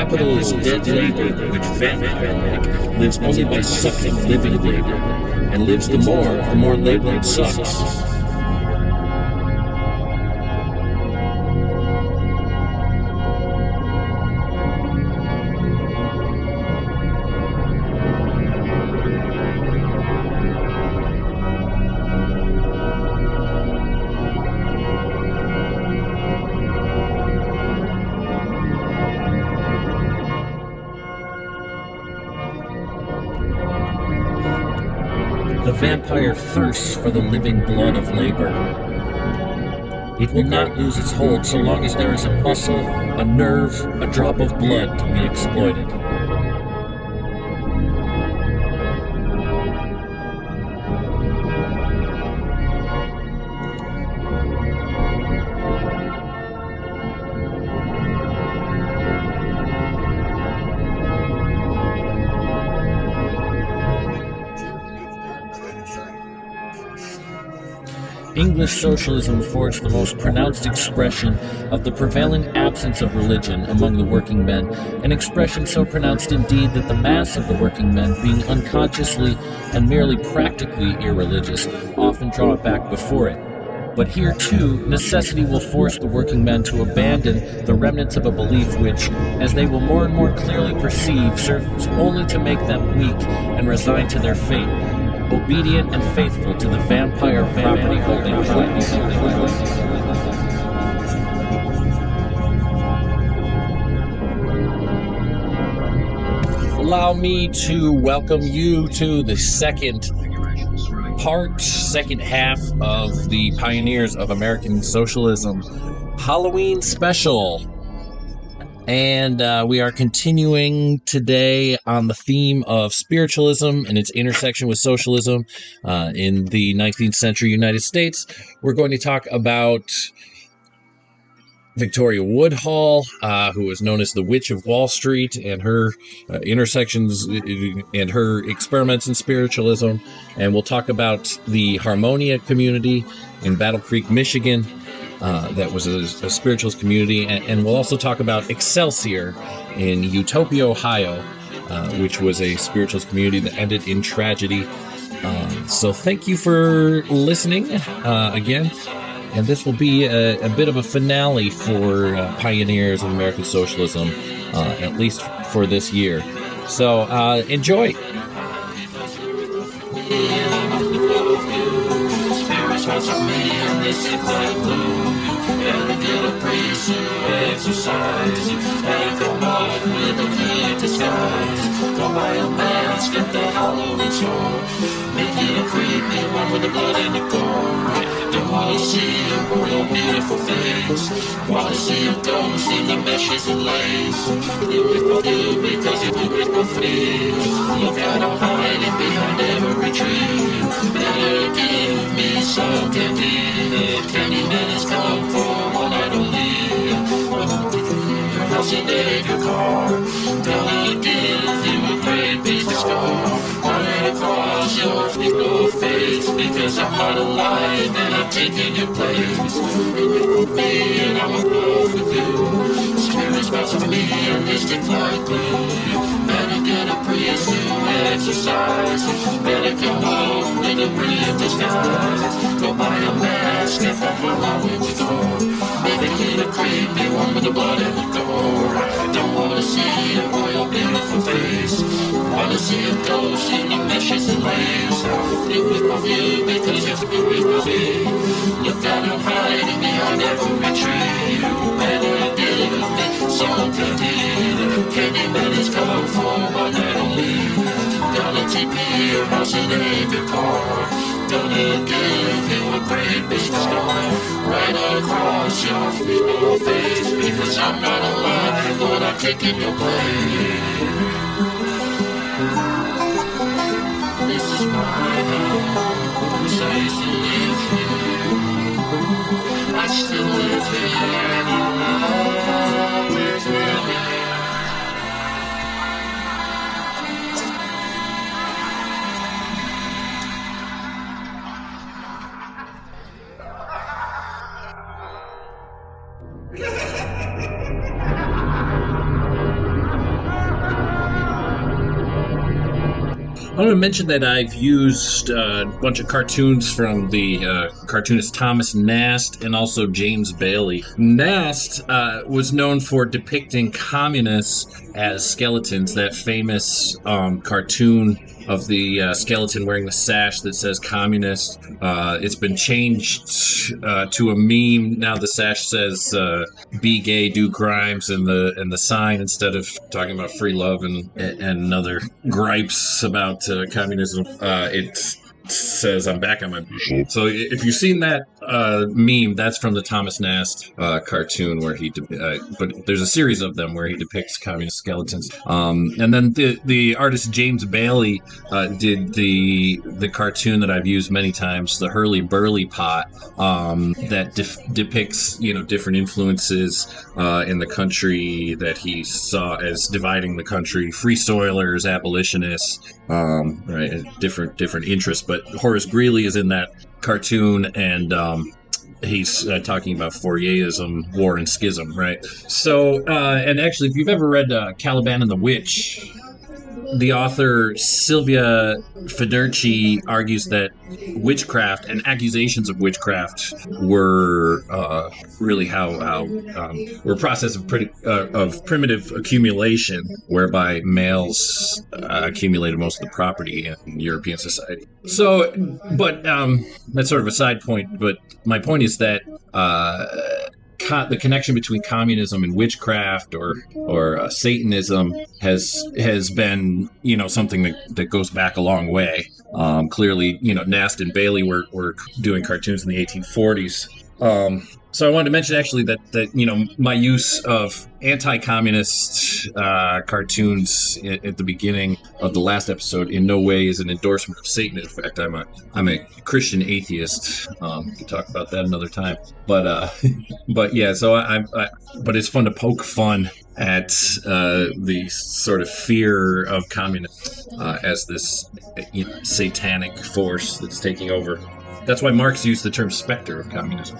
Capital is dead labor, which vampire-like lives only by sucking living labor, and lives the more labor it sucks. The vampire thirsts for the living blood of labor. It will not lose its hold so long as there is a muscle, a nerve, a drop of blood to be exploited. English socialism forged the most pronounced expression of the prevailing absence of religion among the working men, an expression so pronounced indeed that the mass of the working men, being unconsciously and merely practically irreligious, often draw it back before it. But here, too, necessity will force the working men to abandon the remnants of a belief which, as they will more and more clearly perceive, serves only to make them weak and resigned to their fate, obedient and faithful to the vampire property holding class. Allow me to welcome you to the second half of the Pioneers of American Socialism Halloween special. And we are continuing today on the theme of spiritualism and its intersection with socialism in the 19th century United States. We're going to talk about Victoria Woodhull, who was known as the Witch of Wall Street, and her intersections and her experiments in spiritualism. And we'll talk about the Harmonia community in Battle Creek, Michigan. That was a spiritualist community, and we'll also talk about Excelsior in Utopia, Ohio, which was a spiritualist community that ended in tragedy. So thank you for listening again, and this will be a bit of a finale for Pioneers of American Socialism, at least for this year. So enjoy! Gotta get a priest to exercise. Gotta come out with a clear disguise. Go buy a mask at the Halloween store. Make it a creepy one with the blood and the gore. Don't wanna see a real beautiful face. Wanna see a ghost in the meshes and lace. You with you because you do with my face. Look out, I'm hiding behind every tree. Better give me some candy. Candyman has come for one night only. Your house and then your car. Gonna give you a great piece of scar. Right across your feeble face. Because I'm not alive and I'm taking your place. You're with me and I'm alone with you. Spirits bounce for me and they stick like glue. Better get a priest to exercise. Better come home with a brief disguise. Go buy a mask at the Halloween store. Maybe get a creepy one with the blood and the gore. Don't wanna see a royal beautiful face. Wanna see a ghost in the meshes and lace. Flew with my view because you're flew with my view. Look out, I'm hiding behind every tree. You better give me some candy. Candyman has come for one night only. Gonna TP your house and leave your car. Gonna give you a great big scar right across your feeble face. Because I'm not alive, Lord, I'm taking your place. This is my house, I used to live here. I still live here, and I always will be. want to mention that I've used a bunch of cartoons from the cartoonist Thomas Nast and also James Bailey. Nast was known for depicting communists as skeletons. That famous cartoon of the skeleton wearing the sash that says communist. It's been changed to a meme. Now the sash says be gay, do crimes, and the sign, instead of talking about free love and other gripes about communism, it says I'm back on my bullshit. So if you've seen that meme, that's from the Thomas Nast cartoon where he but there's a series of them where he depicts communist skeletons. And then the artist James Bailey did the cartoon that I've used many times, the Hurly Burly Pot, that depicts different influences in the country that he saw as dividing the country: free soilers, abolitionists, right, different interests. But Horace Greeley is in that cartoon, and he's talking about Fourierism, war and schism, right? So, and actually, if you've ever read Caliban and the Witch, the author Sylvia Federici argues that witchcraft and accusations of witchcraft were really were a process of primitive accumulation, whereby males accumulated most of the property in European society. So, but that's sort of a side point. But my point is that the connection between communism and witchcraft or Satanism has been something that goes back a long way. Clearly, Nast and Bailey were doing cartoons in the 1840s. So I wanted to mention actually that my use of anti-communist cartoons at the beginning of the last episode in no way is an endorsement of Satan. In fact, I'm a Christian atheist. We can talk about that another time. But yeah. So but it's fun to poke fun at the sort of fear of communism as this satanic force that's taking over. That's why Marx used the term spectre of communism.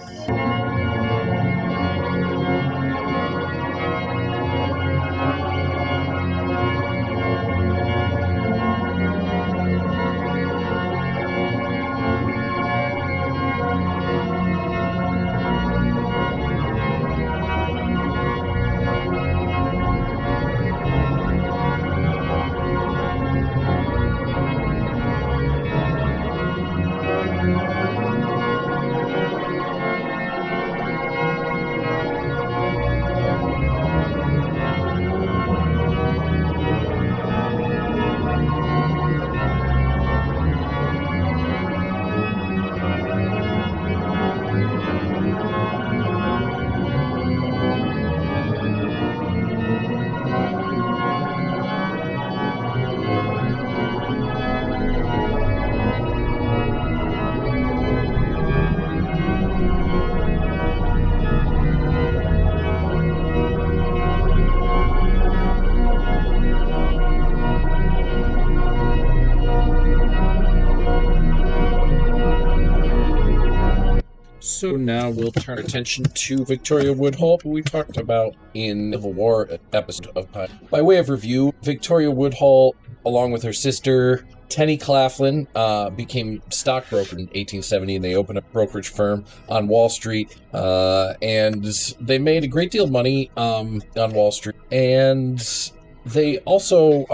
So now we'll turn our attention to Victoria Woodhull, who we talked about in the Civil War episode of Time. By way of review, Victoria Woodhull, along with her sister Tenny Claflin, became stockbroker in 1870, and they opened a brokerage firm on Wall Street, and they made a great deal of money on Wall Street, and they also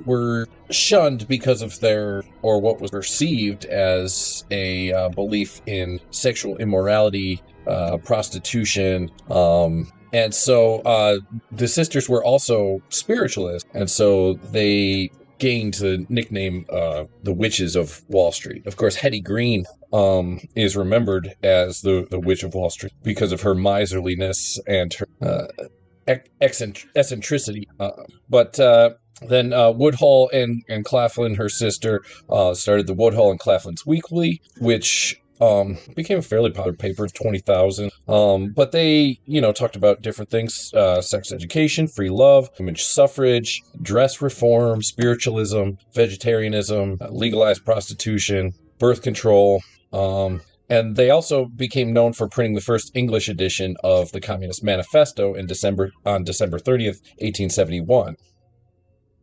were shunned because of what was perceived as a belief in sexual immorality, prostitution, and so the sisters were also spiritualists, and so they gained the nickname the Witches of Wall Street. Of course, Hetty Green is remembered as the Witch of Wall Street because of her miserliness and her eccentricity. But then Woodhull and Claflin, her sister, started the Woodhull and Claflin's Weekly, which became a fairly popular paper, 20,000. But they, talked about different things: sex education, free love, women's suffrage, dress reform, spiritualism, vegetarianism, legalized prostitution, birth control. And they also became known for printing the first English edition of the Communist Manifesto on December 30th, 1871.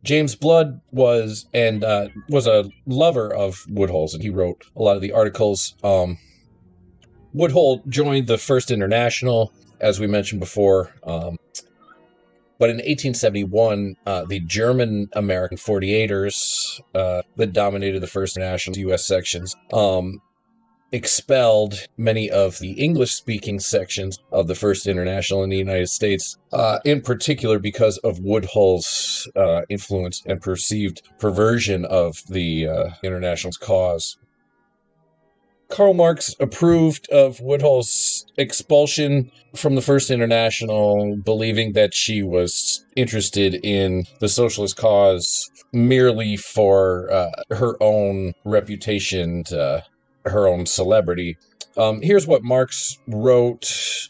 James Blood was a lover of Woodhull's, and he wrote a lot of the articles. Woodhull joined the First International, as we mentioned before, but in 1871, the German-American 48ers that dominated the First International U.S. sections expelled many of the English-speaking sections of the First International in the United States, in particular because of Woodhull's influence and perceived perversion of the International's cause. Karl Marx approved of Woodhull's expulsion from the First International, believing that she was interested in the socialist cause merely for her own reputation, her own celebrity. Here's what Marx wrote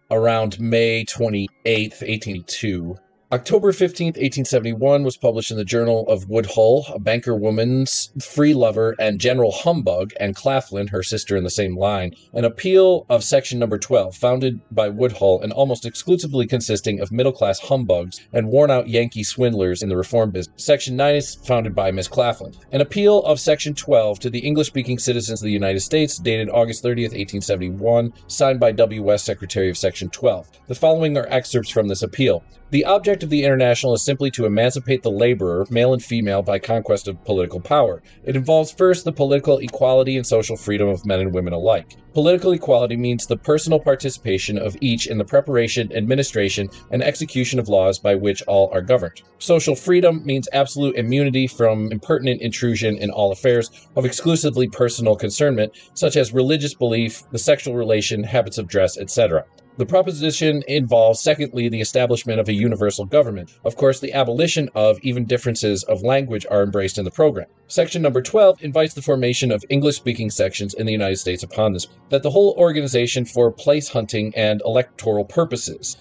around May 28th, 1882. October 15th, 1871 was published in the Journal of Woodhull, a banker woman's free lover and general humbug, and Claflin, her sister in the same line, an appeal of section number 12, founded by Woodhull and almost exclusively consisting of middle-class humbugs and worn-out Yankee swindlers in the reform business. Section 9 is founded by Miss Claflin. An appeal of section 12 to the English-speaking citizens of the United States, dated August 30th, 1871, signed by W. West, Secretary of Section 12. The following are excerpts from this appeal. The object of the International is simply to emancipate the laborer, male and female, by conquest of political power. It involves first the political equality and social freedom of men and women alike. Political equality means the personal participation of each in the preparation, administration, and execution of laws by which all are governed. Social freedom means absolute immunity from impertinent intrusion in all affairs of exclusively personal concernment, such as religious belief, the sexual relation, habits of dress, etc. The proposition involves, secondly, the establishment of a universal government. Of course, the abolition of even differences of language are embraced in the program. Section number 12 invites the formation of English-speaking sections in the United States upon this, that the whole organization for place hunting and electoral purposes.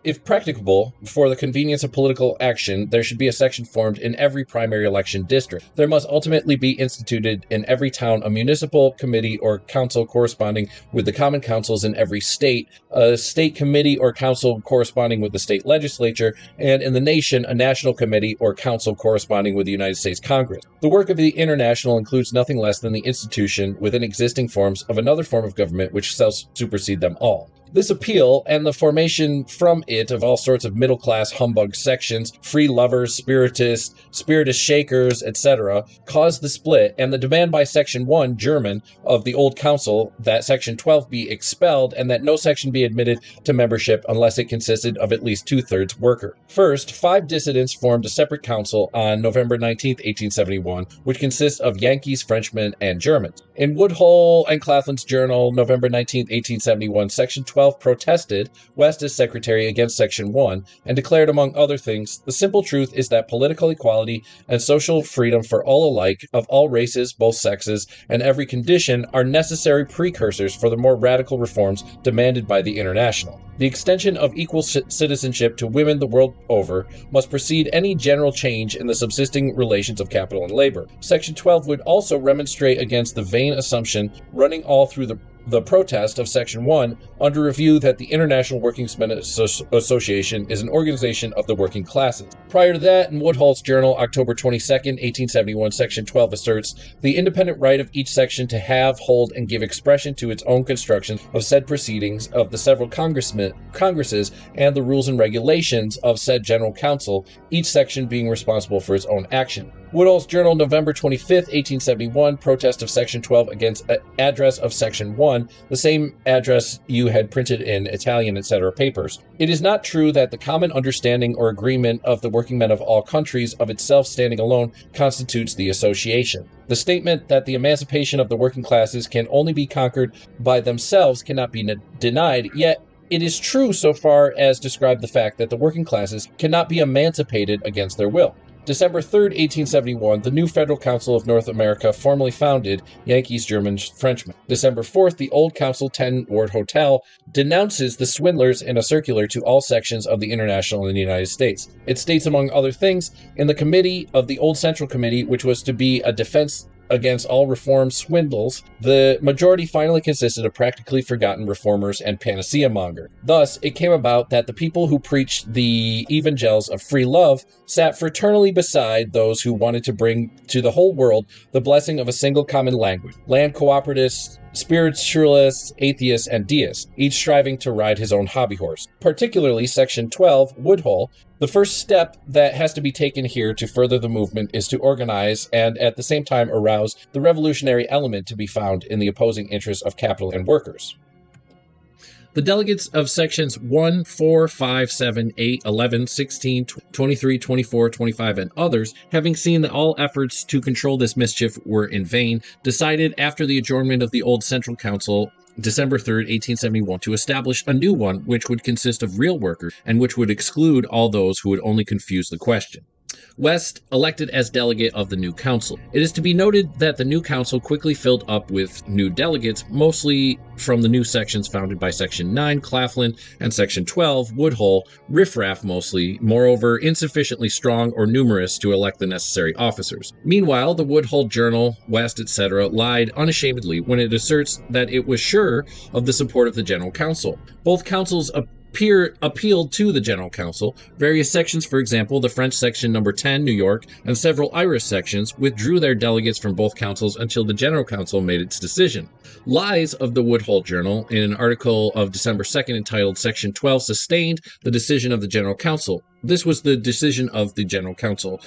If practicable, for the convenience of political action, there should be a section formed in every primary election district. There must ultimately be instituted in every town a municipal committee or council corresponding with the common councils in every state, a state committee or council corresponding with the state legislature, and in the nation, a national committee or council corresponding with the United States Congress. The work of the International includes nothing less than the institution within existing forms of another form of government which shall supersede them all. This appeal and the formation from it of all sorts of middle-class humbug sections, free lovers, spiritists, spiritist shakers, etc., caused the split, and the demand by Section 1, German, of the Old Council that Section 12 be expelled and that no section be admitted to membership unless it consisted of at least two-thirds worker. First, 5 dissidents formed a separate council on November 19, 1871, which consists of Yankees, Frenchmen, and Germans. In Woodhull and Claflin's Journal, November 19, 1871, Section 12 protested, West as secretary, against Section 1, and declared, among other things, the simple truth is that political equality and social freedom for all alike, of all races, both sexes, and every condition, are necessary precursors for the more radical reforms demanded by the International. The extension of equal citizenship to women the world over must precede any general change in the subsisting relations of capital and labor. Section 12 would also remonstrate against the vain assumption running all through the protest of Section 1 under review that the International Workingmen's Association is an organization of the working classes. Prior to that, in Woodhull's Journal, October 22, 1871, Section 12 asserts the independent right of each section to have, hold, and give expression to its own construction of said proceedings of the several congresses and the rules and regulations of said General Council, each section being responsible for its own action. Woodhull's Journal, November 25, 1871, protest of Section 12 against address of Section 1, the same address you had printed in Italian, etc. papers. It is not true that the common understanding or agreement of the working men of all countries of itself standing alone constitutes the association. The statement that the emancipation of the working classes can only be conquered by themselves cannot be denied, yet it is true so far as describe the fact that the working classes cannot be emancipated against their will. December 3, 1871, the new Federal Council of North America formally founded, Yankees, Germans, Frenchmen. December 4th, the Old Council 10 Ward Hotel denounces the swindlers in a circular to all sections of the International in the United States. It states, among other things, in the committee of the Old Central Committee, which was to be a defense against all reform swindles, the majority finally consisted of practically forgotten reformers and panacea mongers. Thus, it came about that the people who preached the evangels of free love sat fraternally beside those who wanted to bring to the whole world the blessing of a single common language. Land cooperatists, spiritualists, atheists, and deists, each striving to ride his own hobby horse. Particularly Section 12, Woodhull. The first step that has to be taken here to further the movement is to organize and at the same time arouse the revolutionary element to be found in the opposing interests of capital and workers. The delegates of sections 1, 4, 5, 7, 8, 11, 16, 23, 24, 25, and others, having seen that all efforts to control this mischief were in vain, decided after the adjournment of the old Central Council December 3rd, 1871, to establish a new one which would consist of real workers and which would exclude all those who would only confuse the question. West elected as delegate of the new council. It is to be noted that the new council quickly filled up with new delegates, mostly from the new sections founded by Section 9, Claflin, and Section 12, Woodhull, riffraff mostly, moreover insufficiently strong or numerous to elect the necessary officers. Meanwhile, the Woodhull Journal, West, etc., lied unashamedly when it asserts that it was sure of the support of the General Council. Both councils appealed to the General Council. Various sections, for example, the French section number 10, New York, and several Irish sections, withdrew their delegates from both councils until the General Council made its decision. Lies of the Woodhull Journal, in an article of December 2nd entitled Section 12, sustained the decision of the General Council. This was the decision of the General Council,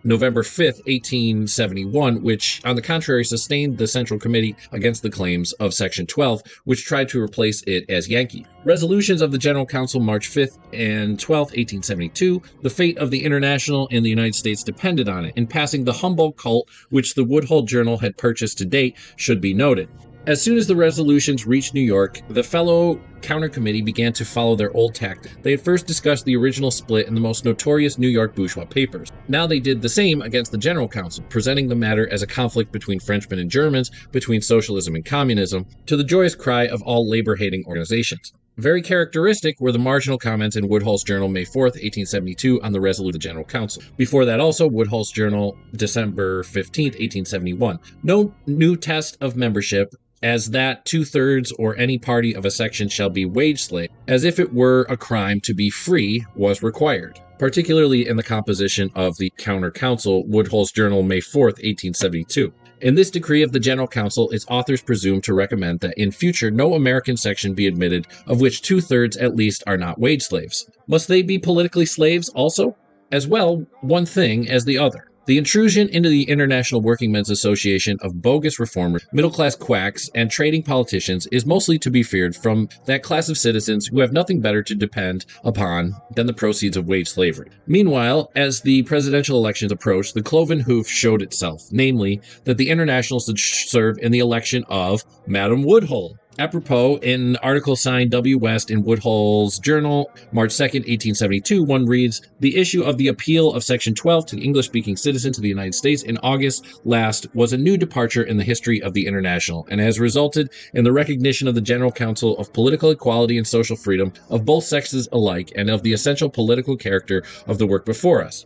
November 5th, 1871, which, on the contrary, sustained the Central Committee against the claims of Section 12, which tried to replace it as Yankee. Resolutions of the General Council, March 5th and 12th, 1872, the fate of the International in the United States depended on it. In passing the Humboldt cult, which the Woodhull Journal had purchased to date, should be noted. As soon as the resolutions reached New York, the fellow counter committee began to follow their old tact. They had first discussed the original split in the most notorious New York bourgeois papers. Now they did the same against the General Council, presenting the matter as a conflict between Frenchmen and Germans, between socialism and communism, to the joyous cry of all labor-hating organizations. Very characteristic were the marginal comments in Woodhull's Journal, May 4th, 1872, on the resolution of the General Council. Before that also, Woodhull's Journal, December 15th, 1871. No new test of membership, as that 2/3 or any party of a section shall be wage slave, as if it were a crime to be free, was required, particularly in the composition of the Counter Council, Woodhull's Journal, May 4th, 1872. In this decree of the General Council, its authors presume to recommend that in future no American section be admitted, of which 2/3 at least are not wage slaves. Must they be politically slaves also? As well, one thing as the other. The intrusion into the International Workingmen's Association of bogus reformers, middle-class quacks, and trading politicians is mostly to be feared from that class of citizens who have nothing better to depend upon than the proceeds of wage slavery. Meanwhile, as the presidential elections approached, the cloven hoof showed itself, namely, that the Internationals should serve in the election of Madam Woodhull. Apropos, in an article signed W. West in Woodhull's Journal, March 2nd, 1872, one reads, "The issue of the appeal of Section 12 to the English-speaking citizens of the United States in August last was a new departure in the history of the International, and has resulted in the recognition of the General Council of political equality and social freedom of both sexes alike, and of the essential political character of the work before us."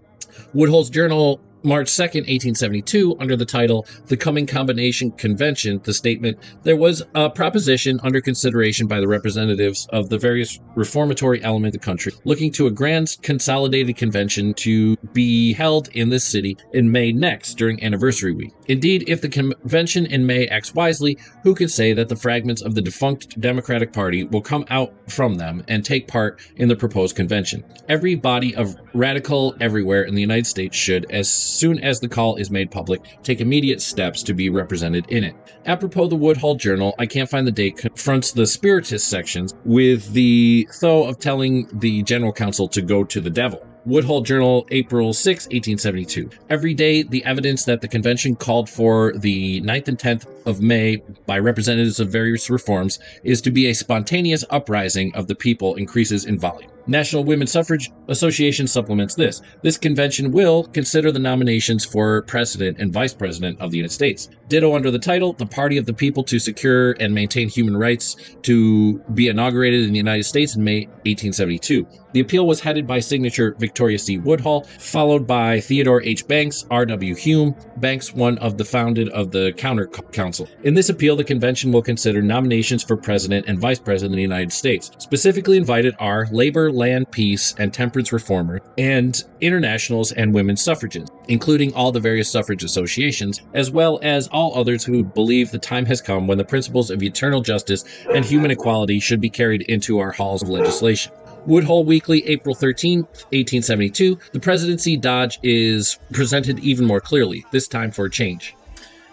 Woodhull's Journal, March 2nd, 1872, under the title, "The Coming Combination Convention," the statement, "There was a proposition under consideration by the representatives of the various reformatory elements of the country, looking to a grand consolidated convention to be held in this city in May next, during anniversary week. Indeed, if the convention in May acts wisely, who can say that the fragments of the defunct Democratic Party will come out from them and take part in the proposed convention? Every body of radical everywhere in the United States should, as soon as the call is made public, take immediate steps to be represented in it." Apropos the Woodhull Journal, I can't find the date, confronts the spiritist sections with the thought of telling the General Council to go to the devil. Woodhull Journal, April 6, 1872. "Every day, the evidence that the convention called for the 9th and 10th of May by representatives of various reforms is to be a spontaneous uprising of the people increases in volume. National Women's Suffrage Association supplements this. This convention will consider the nominations for President and Vice President of the United States. Ditto under the title, The Party of the People to Secure and Maintain Human Rights, to be inaugurated in the United States in May 1872. The appeal was headed by signature Victoria C. Woodhull, followed by Theodore H. Banks, R.W. Hume. Banks, one of the founded of the Counter Council. In this appeal, the convention will consider nominations for President and Vice President of the United States. Specifically invited are labor, land, peace, and temperance reformers, and internationals and women's suffragists, including all the various suffrage associations, as well as all others who believe the time has come when the principles of eternal justice and human equality should be carried into our halls of legislation. Woodhull Weekly, April 13, 1872. The presidency dodge is presented even more clearly, this time for a change.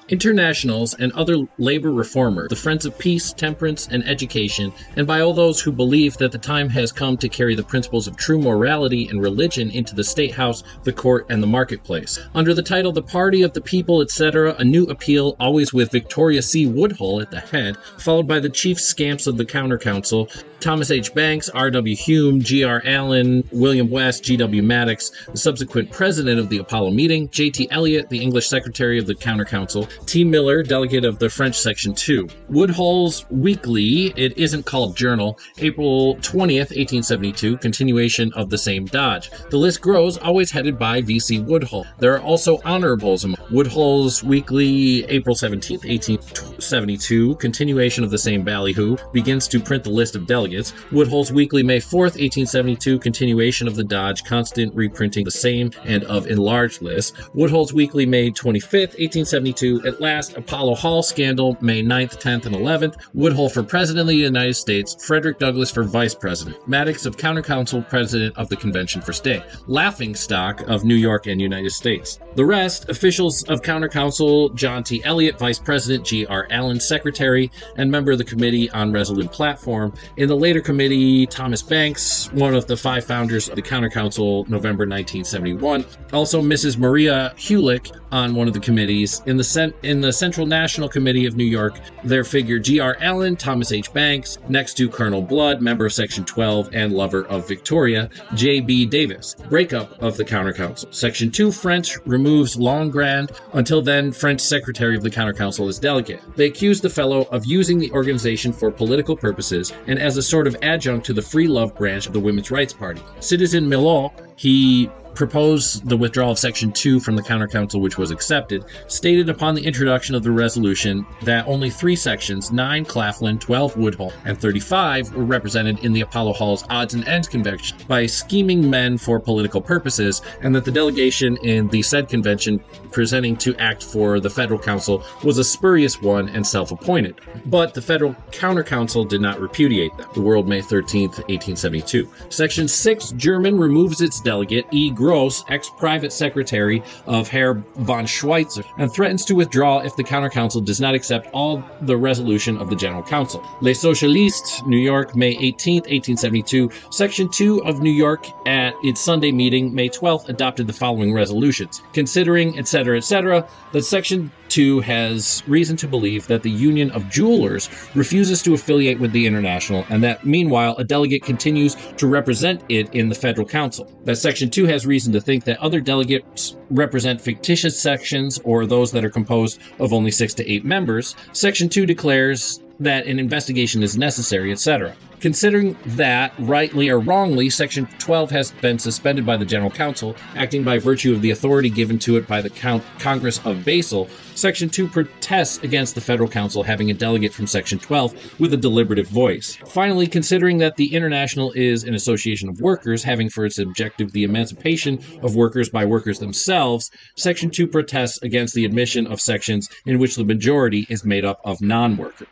Internationals and other labor reformers, the friends of peace, temperance, and education, and by all those who believe that the time has come to carry the principles of true morality and religion into the State House, the court, and the marketplace. Under the title The Party of the People, etc., a new appeal, always with Victoria C. Woodhull at the head, followed by the chief scamps of the Counter Council, Thomas H. Banks, R.W. Hume, G.R. Allen, William West, G.W. Maddox, the subsequent president of the Apollo meeting, J.T. Eliot, the English secretary of the Counter Council, T. Miller, delegate of the French Section 2. Woodhull's Weekly, it isn't called Journal, April 20th, 1872, continuation of the same dodge. The list grows, always headed by V.C. Woodhull. There are also honorables. Woodhull's Weekly, April 17th, 1872, continuation of the same ballyhoo, begins to print the list of delegates. Woodhull's Weekly, May 4th, 1872, continuation of the dodge, constant reprinting the same and of enlarged list. Woodhull's Weekly, May 25th, 1872, at last, Apollo Hall scandal, May 9th, 10th, and 11th. Woodhull for President of the United States. Frederick Douglass for Vice President. Maddox of Counter Council, President of the Convention for Stay. Laughingstock of New York and United States. The rest, officials of Counter Council, John T. Eliot, Vice President, G.R. Allen, Secretary, and member of the Committee on Resolute Platform. In the later committee, Thomas Banks, one of the 5 founders of the Counter Council, November 1971. Also, Mrs. Maria Hulick on one of the committees. In the Central National Committee of New York, there figure G.R. Allen, Thomas H. Banks, next to Colonel Blood, member of Section 12 and lover of Victoria, J.B. Davis. Breakup of the Counter Council. Section 2, French removes Longrand, until then French Secretary of the Counter Council as delegate. They accuse the fellow of using the organization for political purposes and as a sort of adjunct to the free love branch of the Women's Rights Party. Citizen Millot, he proposed the withdrawal of Section 2 from the Counter Council, which was accepted, stated upon the introduction of the resolution that only 3 sections, 9 Claflin, 12 Woodhull, and 35 were represented in the Apollo Hall's Odds and Ends Convention by scheming men for political purposes, and that the delegation in the said convention presenting to act for the Federal Council was a spurious one and self-appointed. But the Federal Counter Council did not repudiate them. The World, May 13th, 1872. Section 6, German removes its delegate, E. Gross, ex-private secretary of Herr von Schweitzer, and threatens to withdraw if the Counter Council does not accept all the resolution of the General Council. Les Socialistes, New York, May 18, 1872. Section 2 of New York at its Sunday meeting, May 12th, adopted the following resolutions. Considering, etc., that Section 2 has reason to believe that the Union of Jewelers refuses to affiliate with the International, and that, meanwhile, a delegate continues to represent it in the Federal Council. That Section 2 has reason to think that other delegates represent fictitious sections or those that are composed of only 6 to 8 members. Section 2 declares that an investigation is necessary, etc. Considering that, rightly or wrongly, Section 12 has been suspended by the General Council, acting by virtue of the authority given to it by the Congress of Basel, Section 2 protests against the Federal Council having a delegate from Section 12 with a deliberative voice. Finally, considering that the International is an association of workers having for its objective the emancipation of workers by workers themselves, Section 2 protests against the admission of sections in which the majority is made up of non-workers.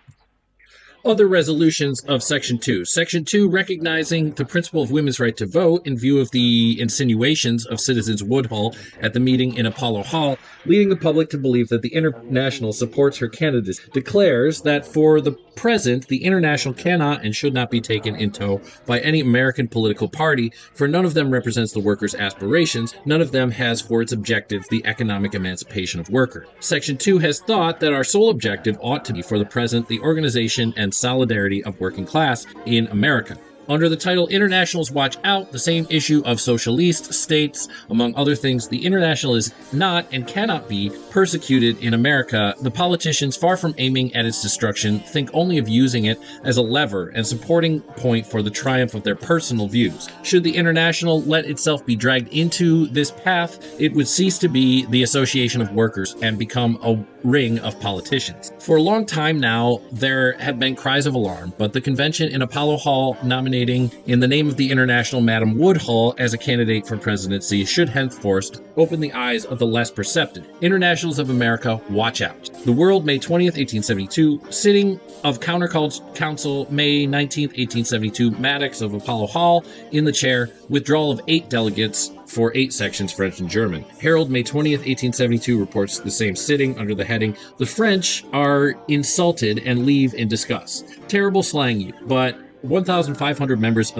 Other resolutions of Section 2. Section 2 recognizing the principle of women's right to vote in view of the insinuations of citizens Woodhull at the meeting in Apollo Hall, leading the public to believe that the International supports her candidates, declares that for the present, the International cannot and should not be taken in tow by any American political party, for none of them represents the workers' aspirations, none of them has for its objective the economic emancipation of workers. Section 2 has thought that our sole objective ought to be for the present the organization and solidarity of working class in America. Under the title Internationals Watch Out, the same issue of Socialist states, among other things, the International is not and cannot be persecuted in America. The politicians, far from aiming at its destruction, think only of using it as a lever and supporting point for the triumph of their personal views. Should the International let itself be dragged into this path, it would cease to be the association of workers and become a ring of politicians. For a long time now, there have been cries of alarm, but the convention in Apollo Hall nominating in the name of the International Madam Woodhull as a candidate for presidency should henceforth open the eyes of the less perceptive. Internationals of America, watch out. The World, May 20th, 1872, sitting of Counter Council, May 19th, 1872, Maddox of Apollo Hall in the chair, withdrawal of 8 delegates for 8 sections, French and German. Herald, May 20th, 1872, reports the same sitting under the heading, "The French are insulted and leave in disgust." Terrible slang, but 1,500 members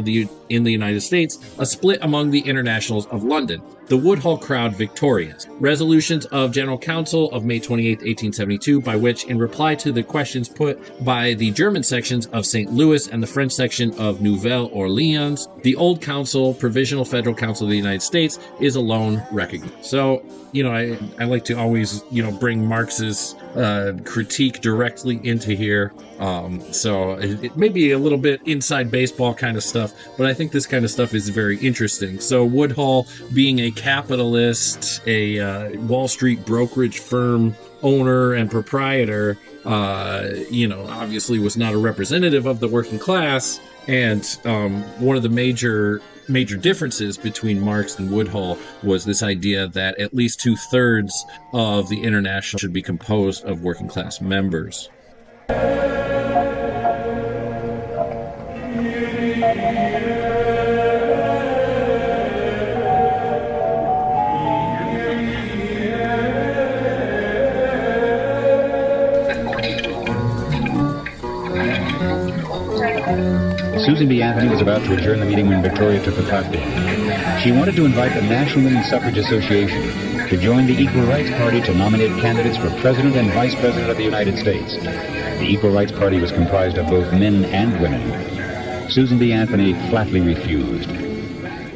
in the United States, a split among the Internationals of London. The Woodhull crowd victorious. Resolutions of General Council of May 28, 1872, by which, in reply to the questions put by the German sections of St. Louis and the French section of Nouvelle Orleans, the old council, Provisional Federal Council of the United States, is alone recognized. So, I like to always, bring Marx's critique directly into here. So it may be a little bit inside baseball kind of stuff, but I think this kind of stuff is very interesting. So Woodhull, being a capitalist, a Wall Street brokerage firm owner and proprietor, obviously was not a representative of the working class. And one of the major differences between Marx and Woodhull was this idea that at least 2/3 of the International should be composed of working class members. Susan B. Anthony was about to adjourn the meeting when Victoria took the platform. She wanted to invite the National Women's Suffrage Association to join the Equal Rights Party to nominate candidates for President and Vice President of the United States. The Equal Rights Party was comprised of both men and women. Susan B. Anthony flatly refused.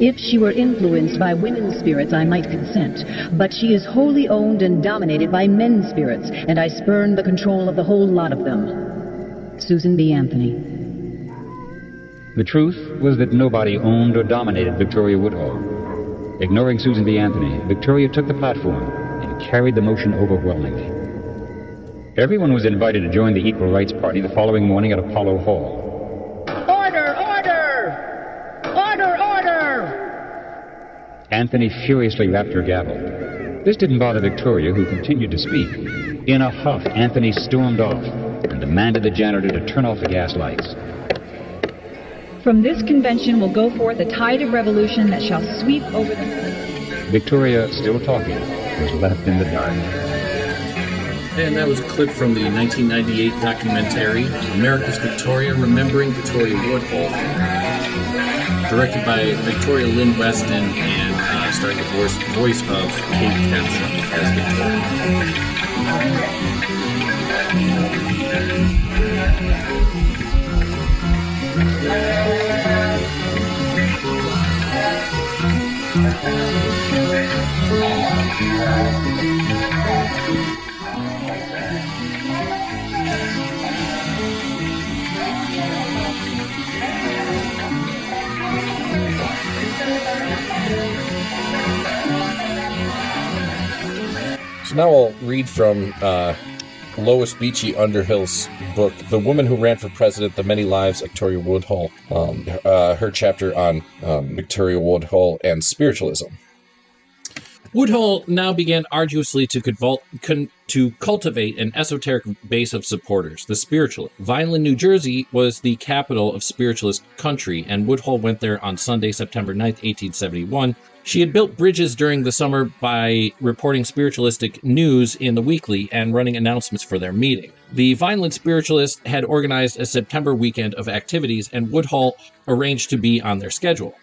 If she were influenced by women's spirits, I might consent. But she is wholly owned and dominated by men's spirits, and I spurn the control of the whole lot of them. Susan B. Anthony. The truth was that nobody owned or dominated Victoria Woodhull. Ignoring Susan B. Anthony, Victoria took the platform and carried the motion overwhelmingly. Everyone was invited to join the Equal Rights Party the following morning at Apollo Hall. Order! Order! Order! Order! Anthony furiously rapped her gavel. This didn't bother Victoria, who continued to speak. In a huff, Anthony stormed off and demanded the janitor to turn off the gas lights. From this convention will go forth a tide of revolution that shall sweep over the... Victoria, still talking, was left in the dark. And that was a clip from the 1998 documentary, America's Victoria, Remembering Victoria Woodhull, directed by Victoria Lynn Weston and starring the voice of Kate Capshaw as So now I'll read from Lois Beachy Underhill's book, The Woman Who Ran for President, The Many Lives of Victoria Woodhull, her chapter on Victoria Woodhull and spiritualism. Woodhull now began arduously to cultivate an esoteric base of supporters, the spiritualists. Vineland, New Jersey was the capital of spiritualist country, and Woodhull went there on Sunday, September 9th, 1871. She had built bridges during the summer by reporting spiritualistic news in the weekly and running announcements for their meeting. The Vineland Spiritualists had organized a September weekend of activities, and Woodhull arranged to be on their schedule.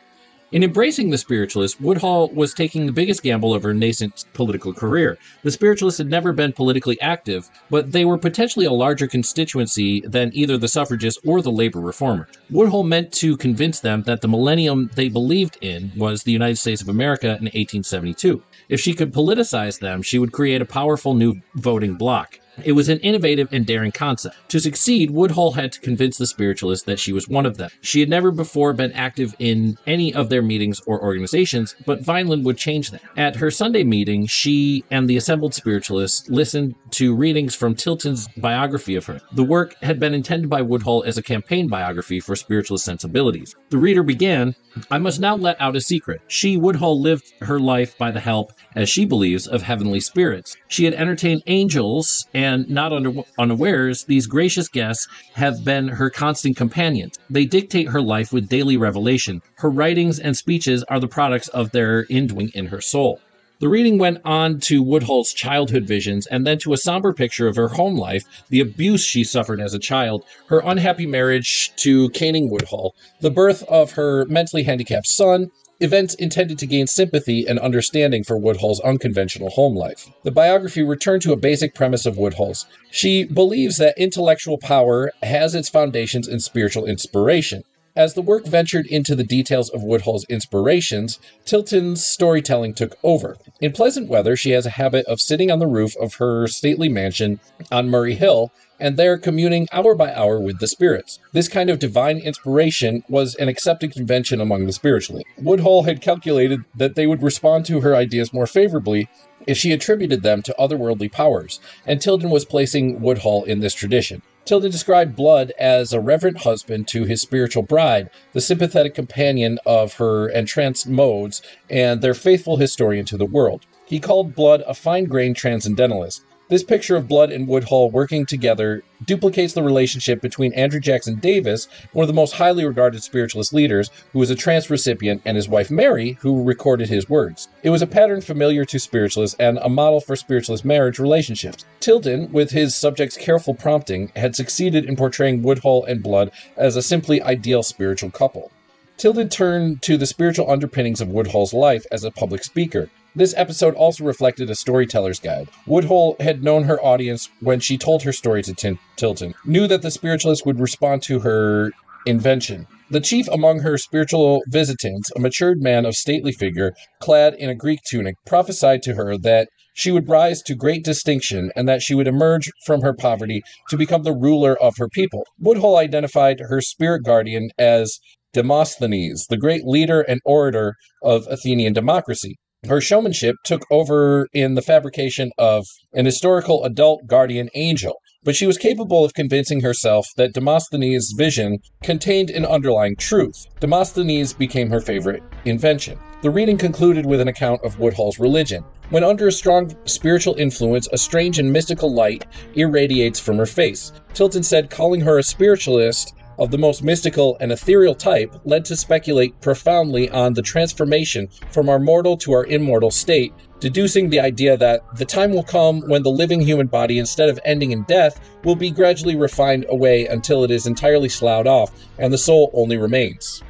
In embracing the Spiritualists, Woodhull was taking the biggest gamble of her nascent political career. The Spiritualists had never been politically active, but they were potentially a larger constituency than either the suffragists or the labor reformers. Woodhull meant to convince them that the millennium they believed in was the United States of America in 1872. If she could politicize them, she would create a powerful new voting bloc. It was an innovative and daring concept. To succeed, Woodhull had to convince the Spiritualists that she was one of them. She had never before been active in any of their meetings or organizations, but Vineland would change that. At her Sunday meeting, she and the assembled Spiritualists listened to readings from Tilton's biography of her. The work had been intended by Woodhull as a campaign biography for spiritualist sensibilities. The reader began, "I must now let out a secret. She, Woodhull, lived her life by the help, as she believes, of heavenly spirits. She had entertained angels, and not unawares, these gracious guests have been her constant companions. They dictate her life with daily revelation. Her writings and speeches are the products of their indwelling in her soul." The reading went on to Woodhull's childhood visions and then to a somber picture of her home life, the abuse she suffered as a child, her unhappy marriage to caning Woodhull, the birth of her mentally handicapped son, events intended to gain sympathy and understanding for Woodhull's unconventional home life. The biography returned to a basic premise of Woodhull's. She believes that intellectual power has its foundations in spiritual inspiration. As the work ventured into the details of Woodhull's inspirations, Tilton's storytelling took over. In pleasant weather, she has a habit of sitting on the roof of her stately mansion on Murray Hill, and there communing hour by hour with the spirits. This kind of divine inspiration was an accepted convention among the spiritualists. Woodhull had calculated that they would respond to her ideas more favorably if she attributed them to otherworldly powers, and Tilton was placing Woodhull in this tradition. Tilton described Blood as a reverent husband to his spiritual bride, the sympathetic companion of her entranced modes, and their faithful historian to the world. He called Blood a fine-grained transcendentalist. This picture of Blood and Woodhull working together duplicates the relationship between Andrew Jackson Davis, one of the most highly regarded spiritualist leaders, who was a trance recipient, and his wife Mary, who recorded his words. It was a pattern familiar to spiritualists and a model for spiritualist marriage relationships. Tilton, with his subject's careful prompting, had succeeded in portraying Woodhull and Blood as a simply ideal spiritual couple. Tilton turned to the spiritual underpinnings of Woodhull's life as a public speaker. This episode also reflected a storyteller's guide. Woodhull had known her audience when she told her story to Tilton, knew that the spiritualist would respond to her invention. The chief among her spiritual visitants, a matured man of stately figure, clad in a Greek tunic, prophesied to her that she would rise to great distinction and that she would emerge from her poverty to become the ruler of her people. Woodhull identified her spirit guardian as Demosthenes, the great leader and orator of Athenian democracy. Her showmanship took over in the fabrication of an historical adult guardian angel, but she was capable of convincing herself that Demosthenes' vision contained an underlying truth. Demosthenes became her favorite invention. The reading concluded with an account of Woodhull's religion. When under a strong spiritual influence, a strange and mystical light irradiates from her face. Tilton said calling her a spiritualist of the most mystical and ethereal type led to speculate profoundly on the transformation from our mortal to our immortal state, deducing the idea that the time will come when the living human body, instead of ending in death, will be gradually refined away until it is entirely sloughed off and the soul only remains.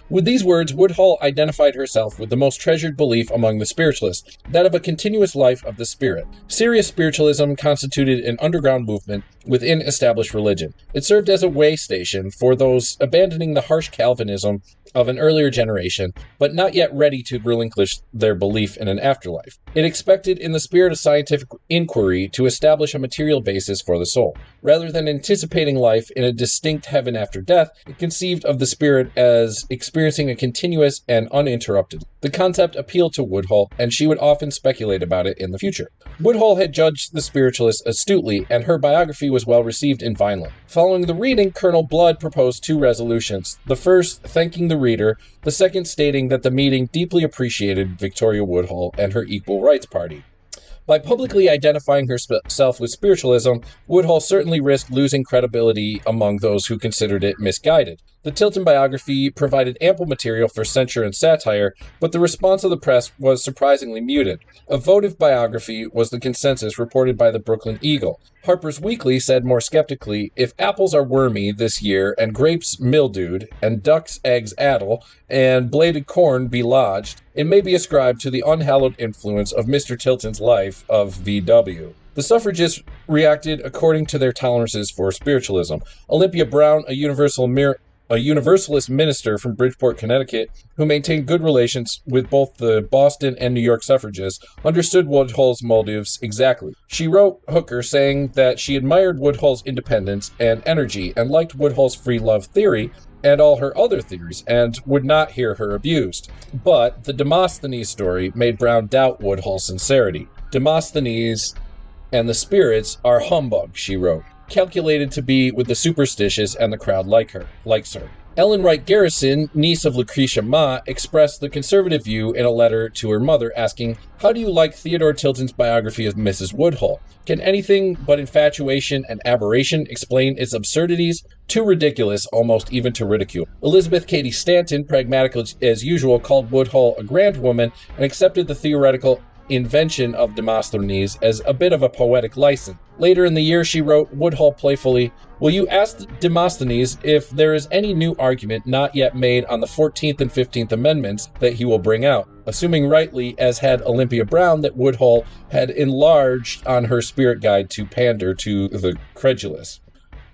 With these words, Woodhull identified herself with the most treasured belief among the spiritualists, that of a continuous life of the spirit. Serious spiritualism constituted an underground movement within established religion. It served as a way station for those abandoning the harsh Calvinism of an earlier generation, but not yet ready to relinquish their belief in an afterlife. It expected, in the spirit of scientific inquiry, to establish a material basis for the soul. Rather than anticipating life in a distinct heaven after death, it conceived of the spirit as experiencing a continuous and uninterrupted. The concept appealed to Woodhull, and she would often speculate about it in the future. Woodhull had judged the spiritualists astutely, and her biography was well received in Vineland. Following the reading, Colonel Blood proposed 2 resolutions. The first, thanking the reader, the second stating that the meeting deeply appreciated Victoria Woodhull and her Equal Rights Party. By publicly identifying herself with spiritualism, Woodhull certainly risked losing credibility among those who considered it misguided. The Tilton biography provided ample material for censure and satire, but the response of the press was surprisingly muted. A votive biography was the consensus reported by the Brooklyn Eagle. Harper's Weekly said more skeptically, if apples are wormy this year, and grapes mildewed, and ducks' eggs addle, and bladed corn be lodged, it may be ascribed to the unhallowed influence of Mr. Tilton's life of V.W. The suffragists reacted according to their tolerances for spiritualism. Olympia Brown, a Universalist minister from Bridgeport, Connecticut, who maintained good relations with both the Boston and New York suffragists, understood Woodhull's motives exactly. She wrote Hooker saying that she admired Woodhull's independence and energy and liked Woodhull's free love theory and all her other theories, and would not hear her abused. But the Demosthenes story made Brown doubt Woodhull's sincerity. Demosthenes and the spirits are humbug, she wrote, calculated to be with the superstitious, and the crowd likes her. Ellen Wright Garrison, niece of Lucretia Mott, expressed the conservative view in a letter to her mother asking, "How do you like Theodore Tilton's biography of Mrs. Woodhull? Can anything but infatuation and aberration explain its absurdities? Too ridiculous, almost even to ridicule." Elizabeth Cady Stanton, pragmatic as usual, called Woodhull a grand woman and accepted the theoretical invention of Demosthenes as a bit of a poetic license. Later in the year, she wrote Woodhull playfully, "Will you ask Demosthenes if there is any new argument not yet made on the 14th and 15th Amendments that he will bring out?" Assuming rightly, as had Olympia Brown, that Woodhull had enlarged on her spirit guide to pander to the credulous.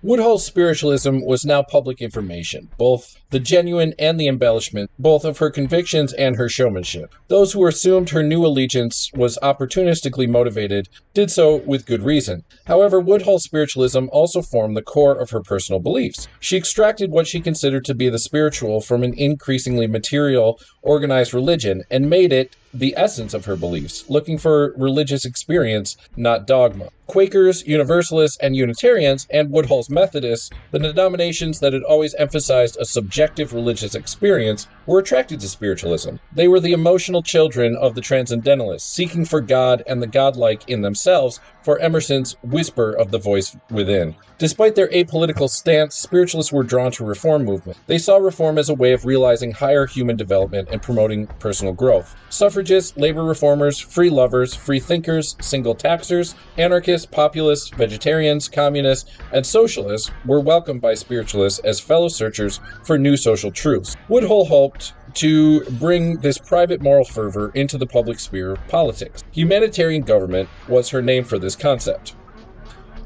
Woodhull's spiritualism was now public information, both the genuine and the embellishment, both of her convictions and her showmanship. Those who assumed her new allegiance was opportunistically motivated did so with good reason. However, Woodhull's spiritualism also formed the core of her personal beliefs. She extracted what she considered to be the spiritual from an increasingly material, organized religion and made it the essence of her beliefs, looking for religious experience, not dogma. Quakers, Universalists, and Unitarians, and Woodhull's Methodists, the denominations that had always emphasized a subjective religious experience, were attracted to spiritualism. They were the emotional children of the transcendentalists, seeking for God and the godlike in themselves, for Emerson's whisper of the voice within. Despite their apolitical stance, spiritualists were drawn to reform movement. They saw reform as a way of realizing higher human development and promoting personal growth. Suffragists, labor reformers, free lovers, free thinkers, single taxers, anarchists, populists, vegetarians, communists, and socialists were welcomed by spiritualists as fellow searchers for new social truths. Woodhull hoped to bring this private moral fervor into the public sphere of politics. Humanitarian government was her name for this concept.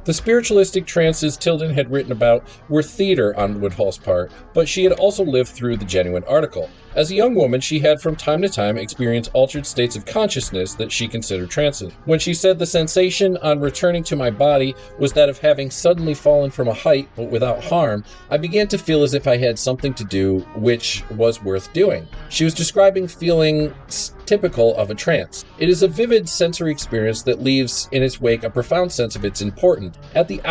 The spiritualistic trances Tilton had written about were theater on Woodhull's part, but she had also lived through the genuine article. As a young woman, she had from time to time experienced altered states of consciousness that she considered trances. When she said, "The sensation on returning to my body was that of having suddenly fallen from a height, but without harm, I began to feel as if I had something to do which was worth doing." She was describing feelings typical of a trance. It is a vivid sensory experience that leaves in its wake a profound sense of its importance. At the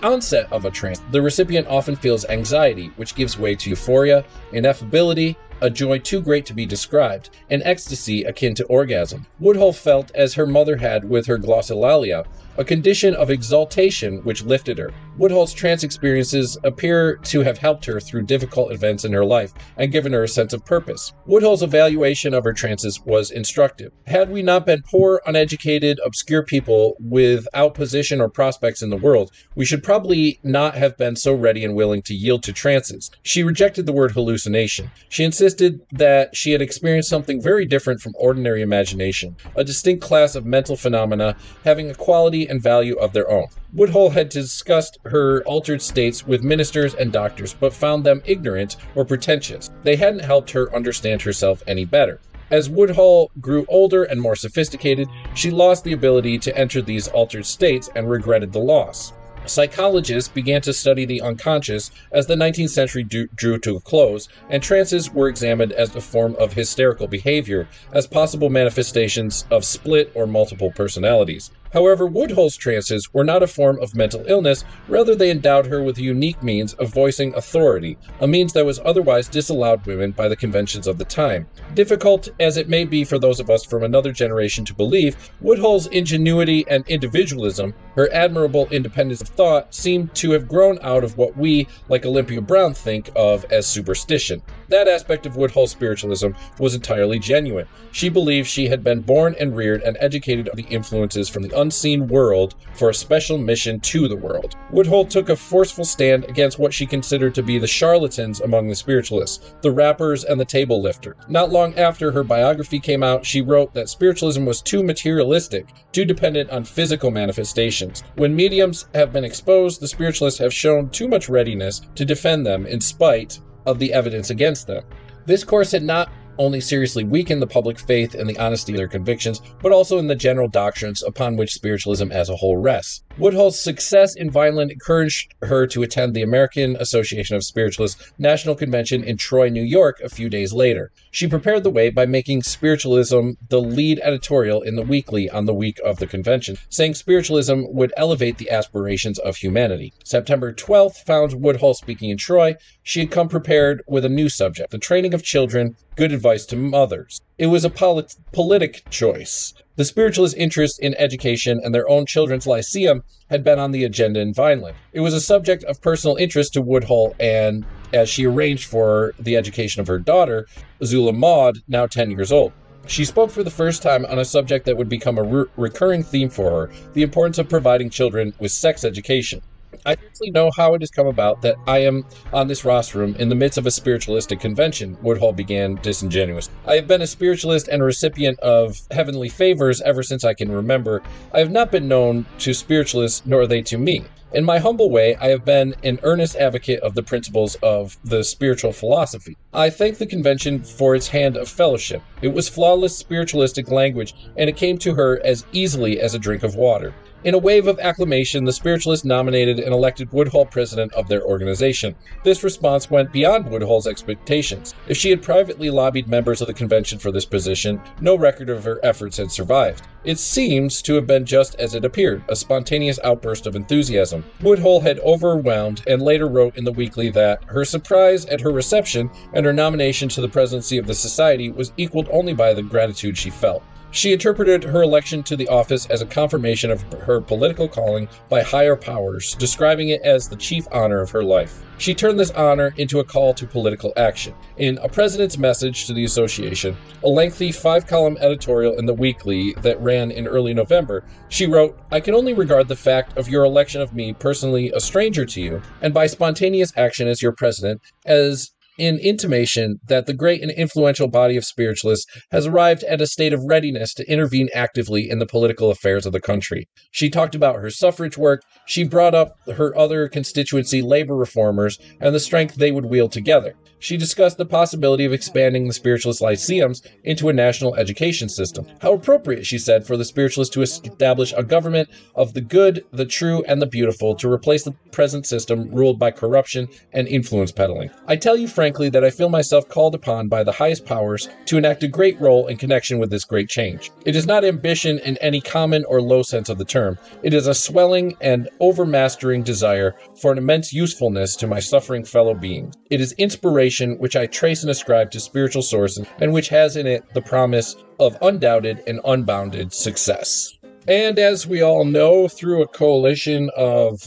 onset of a trance, the recipient often feels anxiety, which gives way to euphoria, ineffability, a joy too great to be described, an ecstasy akin to orgasm. Woodhull felt as her mother had with her glossolalia, a condition of exaltation which lifted her. Woodhull's trance experiences appear to have helped her through difficult events in her life and given her a sense of purpose. Woodhull's evaluation of her trances was instructive. Had we not been poor, uneducated, obscure people without position or prospects in the world, we should probably not have been so ready and willing to yield to trances. She rejected the word hallucination. She insisted that she had experienced something very different from ordinary imagination, a distinct class of mental phenomena having a quality and value of their own. Woodhull had discussed her altered states with ministers and doctors, but found them ignorant or pretentious. They hadn't helped her understand herself any better. As Woodhull grew older and more sophisticated, she lost the ability to enter these altered states and regretted the loss. Psychologists began to study the unconscious as the 19th century drew to a close, and trances were examined as a form of hysterical behavior, as possible manifestations of split or multiple personalities. However, Woodhull's trances were not a form of mental illness, rather they endowed her with a unique means of voicing authority, a means that was otherwise disallowed women by the conventions of the time. Difficult as it may be for those of us from another generation to believe, Woodhull's ingenuity and individualism, Her admirable independence of thought seemed to have grown out of what we, like Olympia Brown, think of as superstition. That aspect of Woodhull's spiritualism was entirely genuine. She believed she had been born and reared and educated under the influences from the unseen world for a special mission to the world. Woodhull took a forceful stand against what she considered to be the charlatans among the spiritualists, the rappers and the table lifter. Not long after her biography came out, she wrote that spiritualism was too materialistic, too dependent on physical manifestations. When mediums have been exposed, the spiritualists have shown too much readiness to defend them in spite of the evidence against them. This course had not only seriously weakened the public faith in the honesty of their convictions, but also in the general doctrines upon which spiritualism as a whole rests. Woodhull's success in Vineland encouraged her to attend the American Association of Spiritualists National Convention in Troy, New York, a few days later. She prepared the way by making spiritualism the lead editorial in the weekly on the week of the convention, saying spiritualism would elevate the aspirations of humanity. September 12th found Woodhull speaking in Troy. She had come prepared with a new subject, the training of children, good advice to mothers. It was a politic choice. The spiritualist interest in education and their own children's lyceum had been on the agenda in Vineland. It was a subject of personal interest to Woodhull, and as she arranged for the education of her daughter, Zula Maud, now 10 years old. She spoke for the first time on a subject that would become a recurring theme for her, the importance of providing children with sex education. I simply know how it has come about that I am on this rostrum in the midst of a spiritualistic convention, Woodhull began disingenuous. I have been a spiritualist and a recipient of heavenly favors ever since I can remember. I have not been known to spiritualists, nor they to me. In my humble way, I have been an earnest advocate of the principles of the spiritual philosophy. I thank the convention for its hand of fellowship. It was flawless spiritualistic language, and it came to her as easily as a drink of water. In a wave of acclamation, the spiritualists nominated and elected Woodhull president of their organization. This response went beyond Woodhull's expectations. If she had privately lobbied members of the convention for this position, no record of her efforts had survived. It seems to have been just as it appeared, a spontaneous outburst of enthusiasm. Woodhull had overwhelmed and later wrote in the weekly that her surprise at her reception and her nomination to the presidency of the society was equaled only by the gratitude she felt. She interpreted her election to the office as a confirmation of her political calling by higher powers, describing it as the chief honor of her life. She turned this honor into a call to political action. In a president's message to the association, a lengthy 5-column editorial in the weekly that ran in early November, she wrote, "I can only regard the fact of your election of me, personally a stranger to you, and by spontaneous action as your president, as in intimation that the great and influential body of spiritualists has arrived at a state of readiness to intervene actively in the political affairs of the country." She talked about her suffrage work. She brought up her other constituency labor reformers and the strength they would wield together. She discussed the possibility of expanding the spiritualist lyceums into a national education system. How appropriate, she said, for the spiritualists to establish a government of the good, the true, and the beautiful to replace the present system ruled by corruption and influence peddling. "I tell you frankly that I feel myself called upon by the highest powers to enact a great role in connection with this great change. It is not ambition in any common or low sense of the term. It is a swelling and overmastering desire for an immense usefulness to my suffering fellow beings. It is inspiration which I trace and ascribe to spiritual sources and which has in it the promise of undoubted and unbounded success." And as we all know, through a coalition of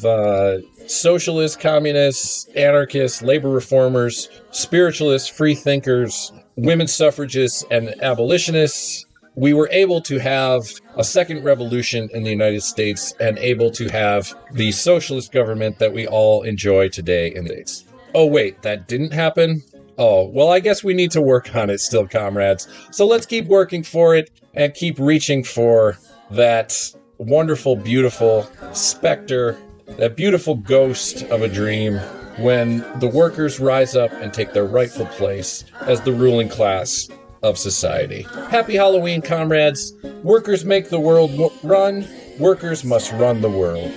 socialists, communists, anarchists, labor reformers, spiritualists, free thinkers, women's suffragists, and abolitionists, we were able to have a second revolution in the United States and able to have the socialist government that we all enjoy today in the States. Oh, wait, that didn't happen? Oh, well, I guess we need to work on it still, comrades. So let's keep working for it and keep reaching for that wonderful, beautiful specter, that beautiful ghost of a dream when the workers rise up and take their rightful place as the ruling class of society. Happy Halloween, comrades. Workers make the world run. Workers must run the world.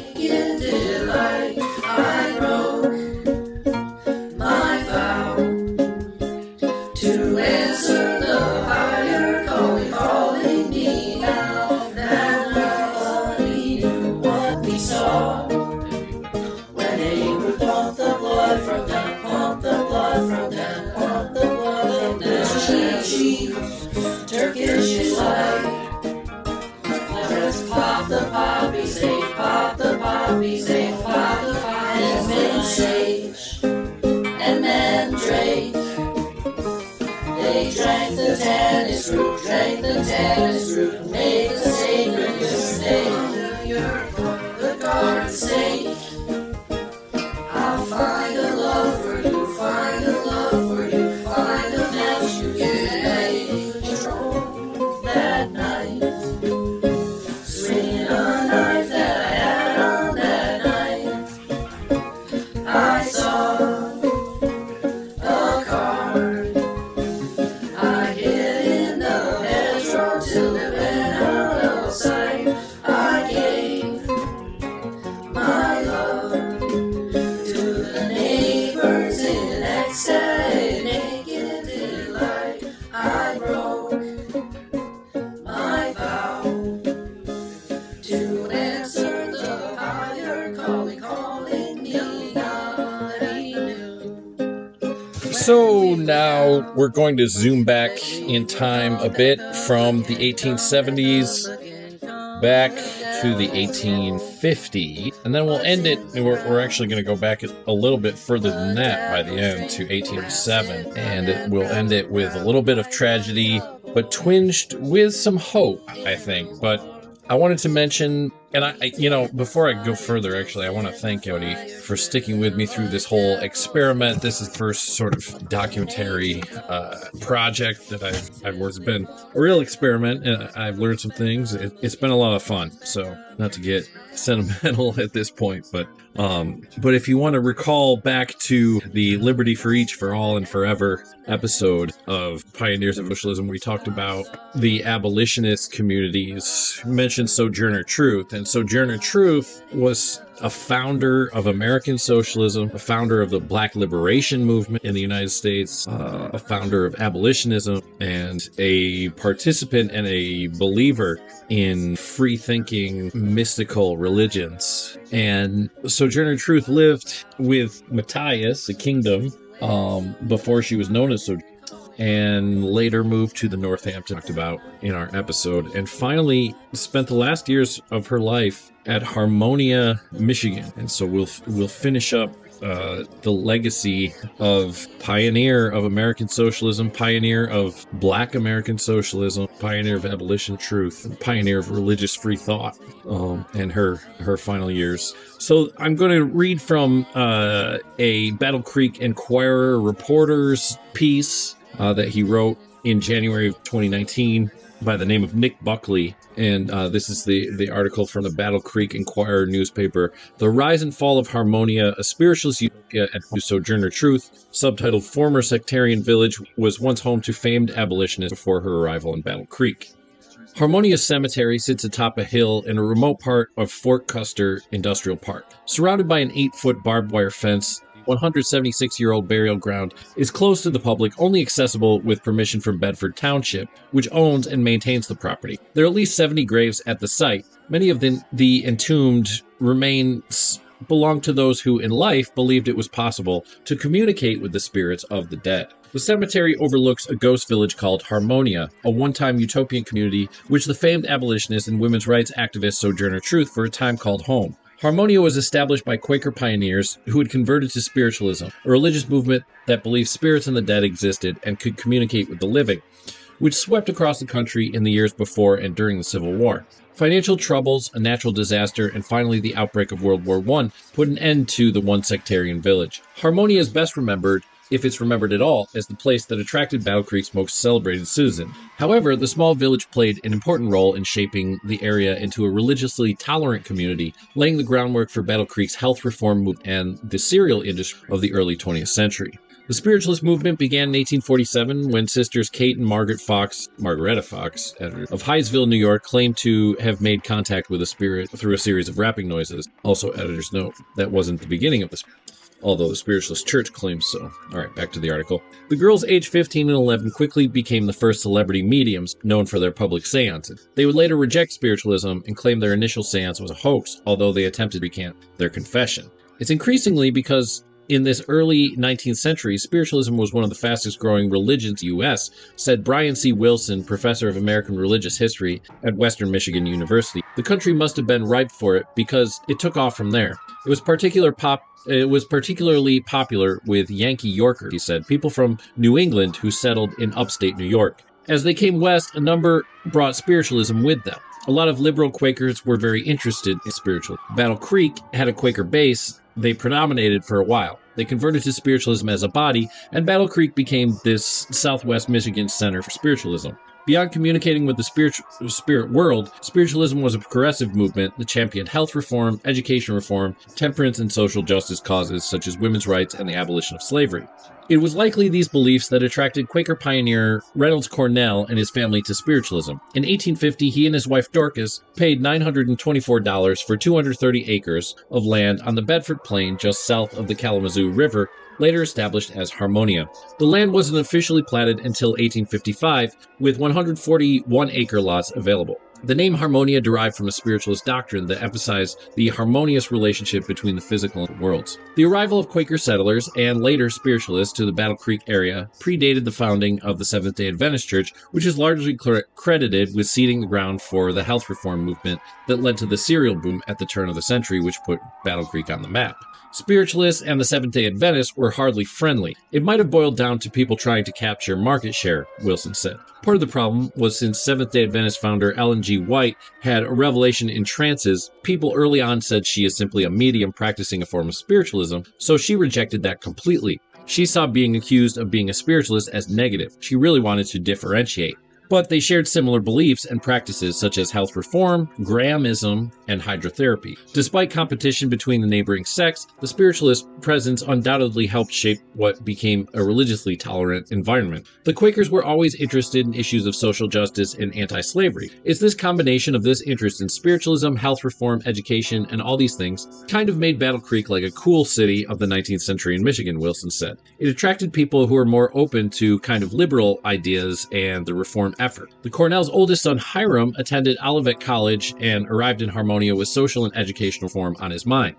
Turkish life. Let's pop the poppy, say pop the poppy, safe by the fire, and mint sage, and mandrake. They drank the tannis root, and made the sacred mistake. The garden state. I'll find a love for you, find a love for you, find a match you can make. Patron that night, swinging a knife that I had on that night. I saw a card. I hid in the Patron till it went out of sight. I gave my love to the neighbors in ecstatic naked delight. I broke my vow to answer the higher calling me, nobody knew. So now we're going to zoom back in time a bit from the 1870s back to the 1850s, and then we'll end it. We're actually going to go back a little bit further than that by the end to 1807, and we'll end it with a little bit of tragedy, but twinged with some hope, I think. But I wanted to mention, and before I go further, actually, I want to thank Jody for sticking with me through this whole experiment. This is the first sort of documentary project that I've worked. It's been a real experiment, and I've learned some things. It's been a lot of fun. So, not to get sentimental at this point, but if you want to recall back to the Liberty for Each, for All, and Forever episode of Pioneers of Socialism, we talked about the abolitionist communities, mentioned Sojourner Truth, and Sojourner Truth was a founder of American Socialism, a founder of the Black Liberation movement in the United States, a founder of abolitionism, and a participant and a believer in free-thinking mystical religions. And Sojourner Truth lived with Matthias, the kingdom, before she was known as Sojourner, and later moved to the Northampton, talked about in our episode, and finally spent the last years of her life at Harmonia, Michigan. And so we'll finish up the legacy of pioneer of American socialism, pioneer of Black American socialism, pioneer of abolition truth, and pioneer of religious free thought, and her final years. So I'm going to read from a Battle Creek Enquirer reporter's piece that he wrote in January of 2019 by the name of Nick Buckley. And this is the article from the Battle Creek Enquirer newspaper. The Rise and Fall of Harmonia, a Spiritualist Utopia at Sojourner Truth, subtitled Former Sectarian Village, was once home to famed abolitionists before her arrival in Battle Creek. Harmonia Cemetery sits atop a hill in a remote part of Fort Custer Industrial Park. Surrounded by an 8-foot barbed wire fence, 176-year-old burial ground is closed to the public, only accessible with permission from Bedford Township, which owns and maintains the property. There are at least 70 graves at the site. Many of the entombed remains belong to those who, in life, believed it was possible to communicate with the spirits of the dead. The cemetery overlooks a ghost village called Harmonia, a one-time utopian community which the famed abolitionist and women's rights activist Sojourner Truth for a time called home. Harmonia was established by Quaker pioneers who had converted to spiritualism, a religious movement that believed spirits and the dead existed and could communicate with the living, which swept across the country in the years before and during the Civil War. Financial troubles, a natural disaster, and finally the outbreak of World War I put an end to the one sectarian village. Harmonia is best remembered, if it's remembered at all, as the place that attracted Battle Creek's most celebrated citizen. However, the small village played an important role in shaping the area into a religiously tolerant community, laying the groundwork for Battle Creek's health reform movement and the cereal industry of the early 20th century. The spiritualist movement began in 1847 when sisters Kate and Margaretta Fox, editors of Hyattsville, New York, claimed to have made contact with a spirit through a series of rapping noises. Also, editors note, that wasn't the beginning of the spirit, although the Spiritualist Church claims so. All right, back to the article. The girls aged 15 and 11 quickly became the first celebrity mediums known for their public seances. They would later reject spiritualism and claim their initial seance was a hoax, although they attempted to recant their confession. It's increasingly because in this early 19th century, spiritualism was one of the fastest growing religions in the U.S., said Brian C. Wilson, professor of American religious history at Western Michigan University. The country must have been ripe for it because it took off from there. It was particularly popular with Yankee Yorkers, he said, people from New England who settled in upstate New York. As they came west, a number brought spiritualism with them. A lot of liberal Quakers were very interested in spiritualism. Battle Creek had a Quaker base. They predominated for a while. They converted to spiritualism as a body, and Battle Creek became this Southwest Michigan center for spiritualism. Beyond communicating with the spirit world, spiritualism was a progressive movement that championed health reform, education reform, temperance, and social justice causes such as women's rights and the abolition of slavery. It was likely these beliefs that attracted Quaker pioneer Reynolds Cornell and his family to spiritualism. In 1850, he and his wife Dorcas paid $924 for 230 acres of land on the Bedford Plain just south of the Kalamazoo River, later established as Harmonia. The land wasn't officially platted until 1855, with 141-acre lots available. The name Harmonia derived from a spiritualist doctrine that emphasized the harmonious relationship between the physical worlds. The arrival of Quaker settlers and later spiritualists to the Battle Creek area predated the founding of the Seventh-day Adventist Church, which is largely credited with seeding the ground for the health reform movement that led to the cereal boom at the turn of the century, which put Battle Creek on the map. Spiritualists and the Seventh-day Adventists were hardly friendly. It might have boiled down to people trying to capture market share, Wilson said. Part of the problem was since Seventh-day Adventist founder Ellen G. White had a revelation in trances, people early on said she is simply a medium practicing a form of spiritualism, so she rejected that completely. She saw being accused of being a spiritualist as negative. She really wanted to differentiate. But they shared similar beliefs and practices such as health reform, Grahamism, and hydrotherapy. Despite competition between the neighboring sects, the spiritualist presence undoubtedly helped shape what became a religiously tolerant environment. The Quakers were always interested in issues of social justice and anti-slavery. It's this combination of this interest in spiritualism, health reform, education, and all these things kind of made Battle Creek like a cool city of the 19th century in Michigan, Wilson said. It attracted people who were more open to kind of liberal ideas and the reform effort. The Cornell's oldest son, Hiram, attended Olivet College and arrived in Harmonia with social and educational reform on his mind.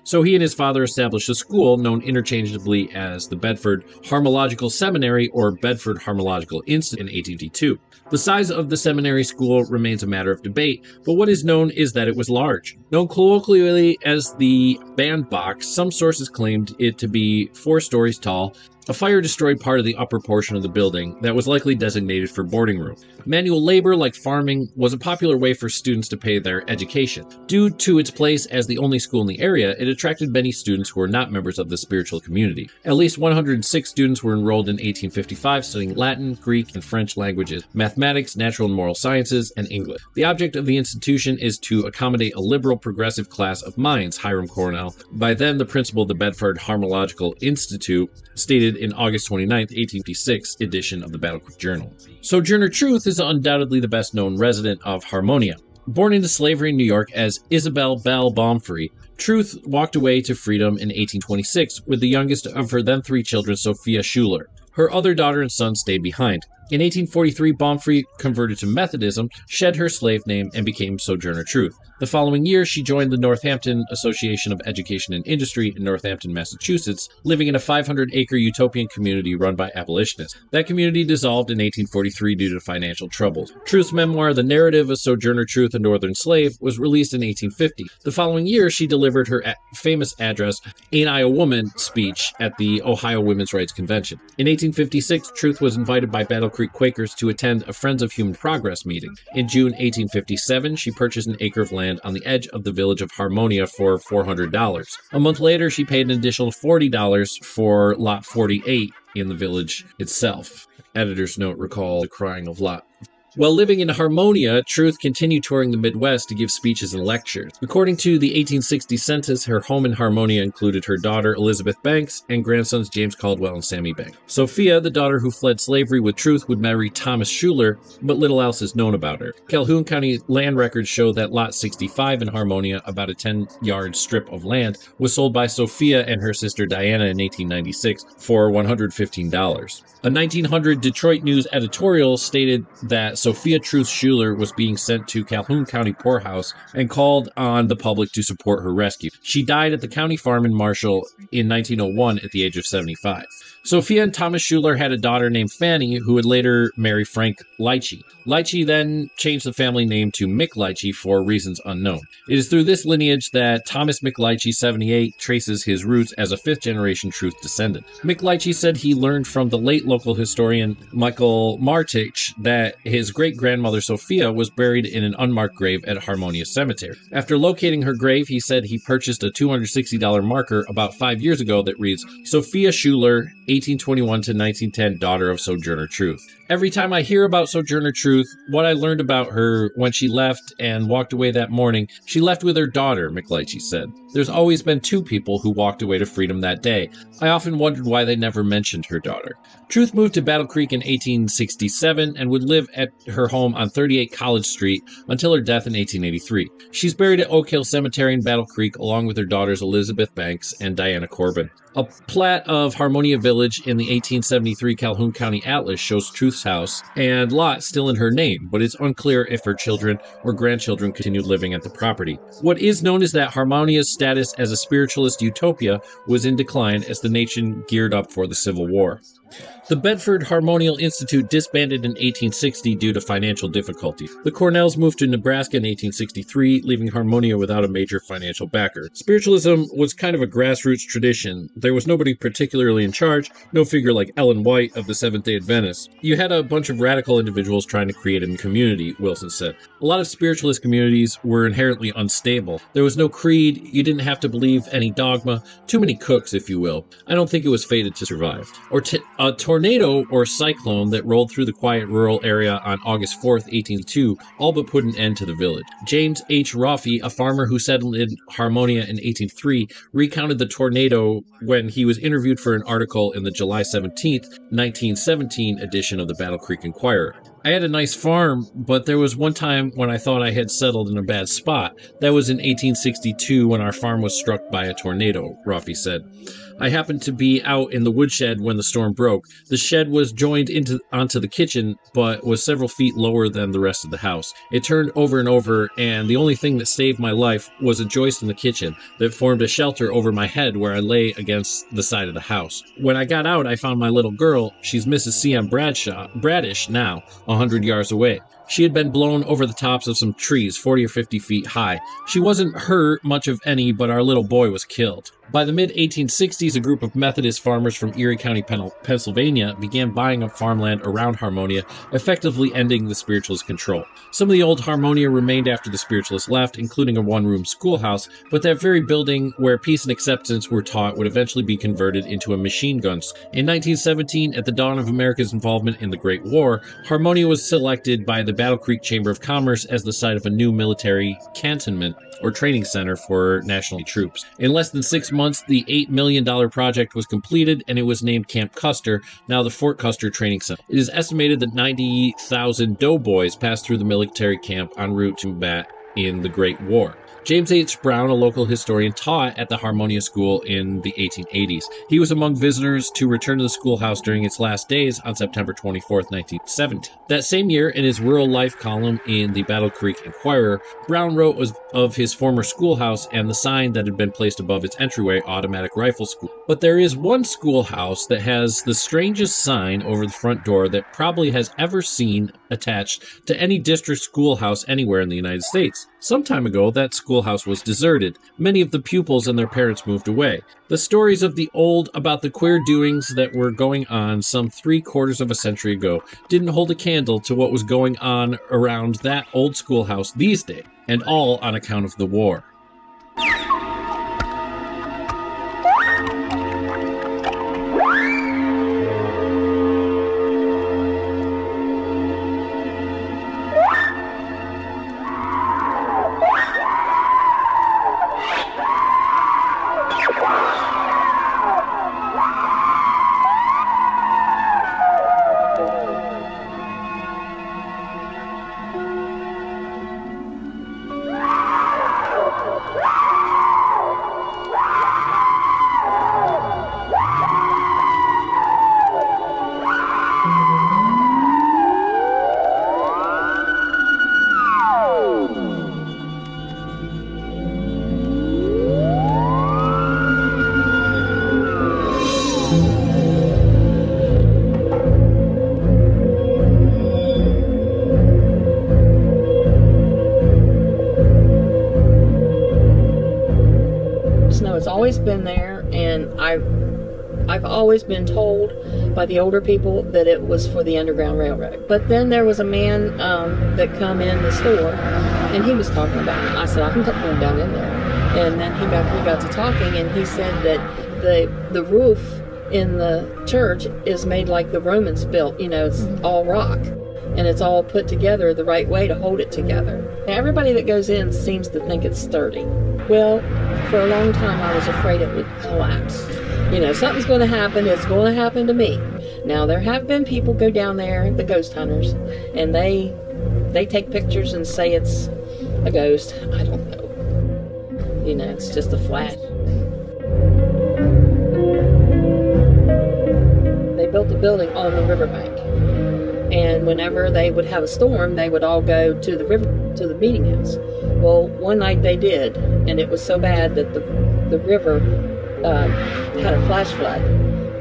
So he and his father established a school known interchangeably as the Bedford Harmological Seminary or Bedford Harmological Institute in 1852. The size of the seminary school remains a matter of debate, but what is known is that it was large. Known colloquially as the bandbox, some sources claimed it to be 4 stories tall. A fire destroyed part of the upper portion of the building that was likely designated for boarding room. Manual labor, like farming, was a popular way for students to pay their education. Due to its place as the only school in the area, it attracted many students who were not members of the spiritual community. At least 106 students were enrolled in 1855 studying Latin, Greek, and French languages, mathematics, natural and moral sciences, and English. The object of the institution is to accommodate a liberal progressive class of minds, Hiram Cornell, by then the principal of the Bedford Harmological Institute, stated in August 29, 1856 edition of the Battle Creek Journal. Sojourner Truth is undoubtedly the best-known resident of Harmonia. Born into slavery in New York as Isabel Bell Baumfree, Truth walked away to freedom in 1826 with the youngest of her then 3 children, Sophia Schuler. Her other daughter and son stayed behind. In 1843, Baumfree converted to Methodism, shed her slave name, and became Sojourner Truth. The following year, she joined the Northampton Association of Education and Industry in Northampton, Massachusetts, living in a 500-acre utopian community run by abolitionists. That community dissolved in 1843 due to financial troubles. Truth's memoir, The Narrative of Sojourner Truth, a Northern Slave, was released in 1850. The following year, she delivered her famous address, Ain't I a Woman speech at the Ohio Women's Rights Convention. In 1856, Truth was invited by Battle Creek Quakers to attend a Friends of Human Progress meeting. In June 1857, she purchased an acre of land on the edge of the village of Harmonia for $400. A month later, she paid an additional $40 for Lot 48 in the village itself. Editor's note: recall the crying of Lot. While living in Harmonia, Truth continued touring the Midwest to give speeches and lectures. According to the 1860 census, her home in Harmonia included her daughter Elizabeth Banks and grandsons James Caldwell and Sammy Banks. Sophia, the daughter who fled slavery with Truth, would marry Thomas Schuler, but little else is known about her. Calhoun County land records show that Lot 65 in Harmonia, about a 10-yard strip of land, was sold by Sophia and her sister Diana in 1896 for $115. A 1900 Detroit News editorial stated that Sophia Truth Schuler was being sent to Calhoun County Poorhouse and called on the public to support her rescue. She died at the county farm in Marshall in 1901 at the age of 75. Sophia and Thomas Schuler had a daughter named Fanny, who would later marry Frank Leitchie. Leitchie then changed the family name to McLeitchie for reasons unknown. It is through this lineage that Thomas McLeitchie, 78, traces his roots as a fifth-generation Truth descendant. McLeitchie said he learned from the late local historian Michael Martich that his great-grandmother Sophia was buried in an unmarked grave at Harmonia Cemetery. After locating her grave, he said he purchased a $260 marker about 5 years ago that reads, Sophia Schuler, 1821 to 1910, daughter of Sojourner Truth. Every time I hear about Sojourner Truth, what I learned about her when she left and walked away that morning, she left with her daughter, McLeitchie said. There's always been two people who walked away to freedom that day. I often wondered why they never mentioned her daughter. Truth moved to Battle Creek in 1867 and would live at her home on 38 College Street until her death in 1883. She's buried at Oak Hill Cemetery in Battle Creek along with her daughters Elizabeth Banks and Diana Corbin. A plat of Harmonia Village in the 1873 Calhoun County Atlas shows Truth's house and lot still in her name, but it's unclear if her children or grandchildren continued living at the property. What is known is that Harmonia's status as a spiritualist utopia was in decline as the nation geared up for the Civil War. The Bedford Harmonial Institute disbanded in 1860 due to financial difficulties. The Cornells moved to Nebraska in 1863, leaving Harmonia without a major financial backer. Spiritualism was kind of a grassroots tradition. There was nobody particularly in charge, no figure like Ellen White of the Seventh-day Adventists. You had a bunch of radical individuals trying to create a community, Wilson said. A lot of spiritualist communities were inherently unstable. There was no creed, you didn't have to believe any dogma, too many cooks, if you will. I don't think it was fated to survive. A tornado or cyclone that rolled through the quiet rural area on August 4th, 1802, all but put an end to the village. James H. Roffey, a farmer who settled in Harmonia in 1803, recounted the tornado when he was interviewed for an article in the July 17th, 1917 edition of the Battle Creek Enquirer. I had a nice farm, but there was one time when I thought I had settled in a bad spot. That was in 1862 when our farm was struck by a tornado, Roffey said. I happened to be out in the woodshed when the storm broke. The shed was joined onto the kitchen, but was several feet lower than the rest of the house. It turned over and over, and the only thing that saved my life was a joist in the kitchen that formed a shelter over my head where I lay against the side of the house. When I got out, I found my little girl. She's Mrs. C.M. Bradish now, 100 yards away. She had been blown over the tops of some trees 40 or 50 feet high. She wasn't hurt much of any, but our little boy was killed. By the mid-1860s, a group of Methodist farmers from Erie County, Pennsylvania, began buying up farmland around Harmonia, effectively ending the spiritualist control. Some of the old Harmonia remained after the spiritualists left, including a one-room schoolhouse, but that very building where peace and acceptance were taught would eventually be converted into a machine gun school. In 1917, at the dawn of America's involvement in the Great War, Harmonia was selected by the Battle Creek Chamber of Commerce as the site of a new military cantonment or training center for national troops. In less than 6 months, the $8 million project was completed, and it was named Camp Custer, now the Fort Custer Training Center. It is estimated that 90,000 doughboys passed through the military camp en route to combat in the Great War. James H. Brown, a local historian, taught at the Harmonia School in the 1880s. He was among visitors to return to the schoolhouse during its last days on September 24, 1970. That same year, in his rural life column in the Battle Creek Enquirer, Brown wrote of his former schoolhouse and the sign that had been placed above its entryway, Automatic Rifle School. But there is one schoolhouse that has the strangest sign over the front door that probably has ever seen attached to any district schoolhouse anywhere in the United States. Some time ago, that schoolhouse was deserted. Many of the pupils and their parents moved away. The stories of the old about the queer doings that were going on some 3/4 of a century ago didn't hold a candle to what was going on around that old schoolhouse these days, and all on account of the war. always been there, and I've always been told by the older people that it was for the Underground Railroad. But then there was a man that come in the store, and he was talking about it. I said, I can go down in there. And then we got to talking, and he said that the roof in the church is made like the Romans built. You know, it's all rock, and it's all put together the right way to hold it together. Now, everybody that goes in seems to think it's sturdy. Well, for a long time I was afraid it would collapse. You know, something's going to happen, it's going to happen to me. Now, there have been people go down there, the ghost hunters, and they take pictures and say it's a ghost. I don't know. You know, it's just a flash. They built a building on the riverbank. And whenever they would have a storm, they would all go to the river, to the meeting house. Well, one night they did, and it was so bad that the river had a flash flood,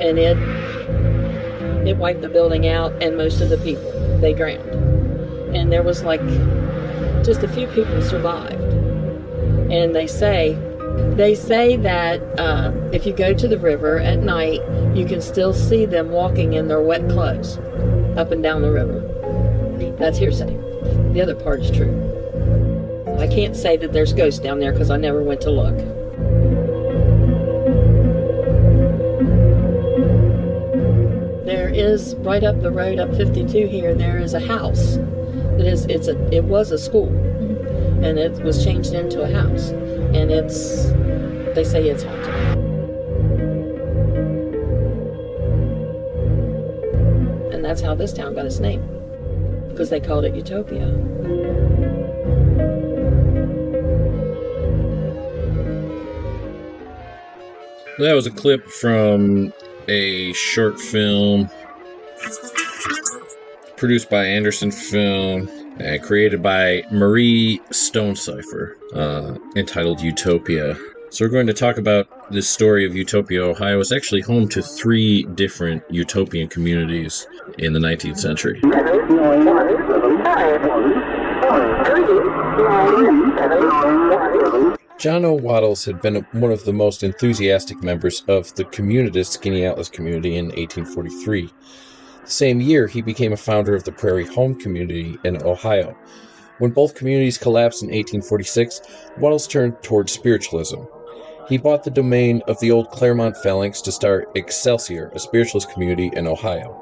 and it wiped the building out, and most of the people, they drowned. And there was like just a few people survived. And they say that if you go to the river at night, you can still see them walking in their wet clothes up and down the river. That's hearsay. The other part is true. I can't say that there's ghosts down there because I never went to look. There is, right up the road, up 52 here, there is a house. It was a school, and it was changed into a house. And they say it's haunted. And that's how this town got its name, because they called it Utopia. That was a clip from a short film produced by Anderson Film and created by Marie Stonecipher, entitled Utopia. So we're going to talk about this story of Utopia, Ohio. It's actually home to 3 different utopian communities in the 19th century. John O. Waddles had been one of the most enthusiastic members of the communist Skinny Atlas community in 1843. The same year, he became a founder of the Prairie Home community in Ohio. When both communities collapsed in 1846, Waddles turned towards spiritualism. He bought the domain of the old Claremont Phalanx to start Excelsior, a spiritualist community in Ohio.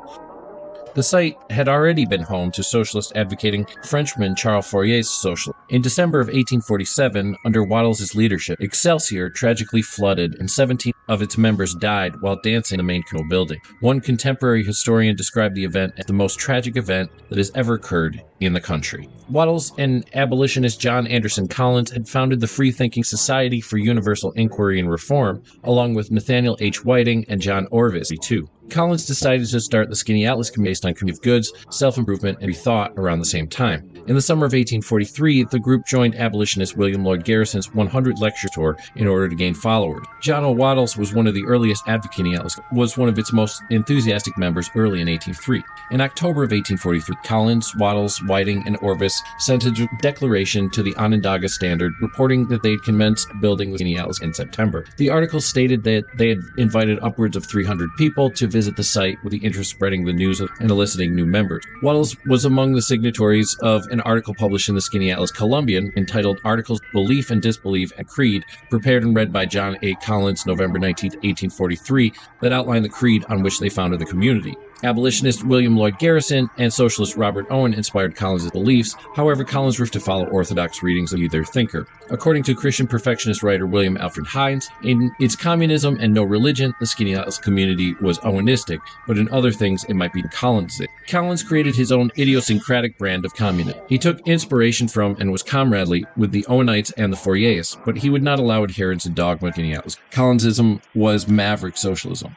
The site had already been home to socialists advocating Frenchman Charles Fourier's socialism. In December of 1847, under Waddles' leadership, Excelsior tragically flooded and 17 of its members died while dancing in the main canal building. One contemporary historian described the event as the most tragic event that has ever occurred in the country. Waddles and abolitionist John Anderson Collins had founded the Free-Thinking Society for Universal Inquiry and Reform, along with Nathaniel H. Whiting and John Orvis, too. Collins decided to start the Skinny Atlas based on community goods, self-improvement, and thought around the same time. In the summer of 1843, the group joined abolitionist William Lloyd Garrison's 100 lecture tour in order to gain followers. John O. Waddles was one of the earliest advocating Atlas, was one of its most enthusiastic members early in 1803. In October of 1843, Collins, Waddles, Whiting, and Orvis sent a declaration to the Onondaga Standard reporting that they had commenced building the Skinny Atlas in September. The article stated that they had invited upwards of 300 people to visit the site with the interest spreading the news and eliciting new members. Waddles was among the signatories of an article published in the Skinny Atlas Columbian entitled Articles Belief and Disbelief and Creed, prepared and read by John A. Collins, November 19, 1843, that outlined the creed on which they founded the community. Abolitionist William Lloyd Garrison and socialist Robert Owen inspired Collins' beliefs. However, Collins refused to follow orthodox readings of either thinker. According to Christian perfectionist writer William Alfred Hines, in its communism and no religion, the Skinny Atlas community was Owenistic, but in other things it might be Collinsist. Collins created his own idiosyncratic brand of communism. He took inspiration from and was comradely with the Owenites and the Fourierists, but he would not allow adherence to dogma of Skinny Atlas. Collinsism was maverick socialism.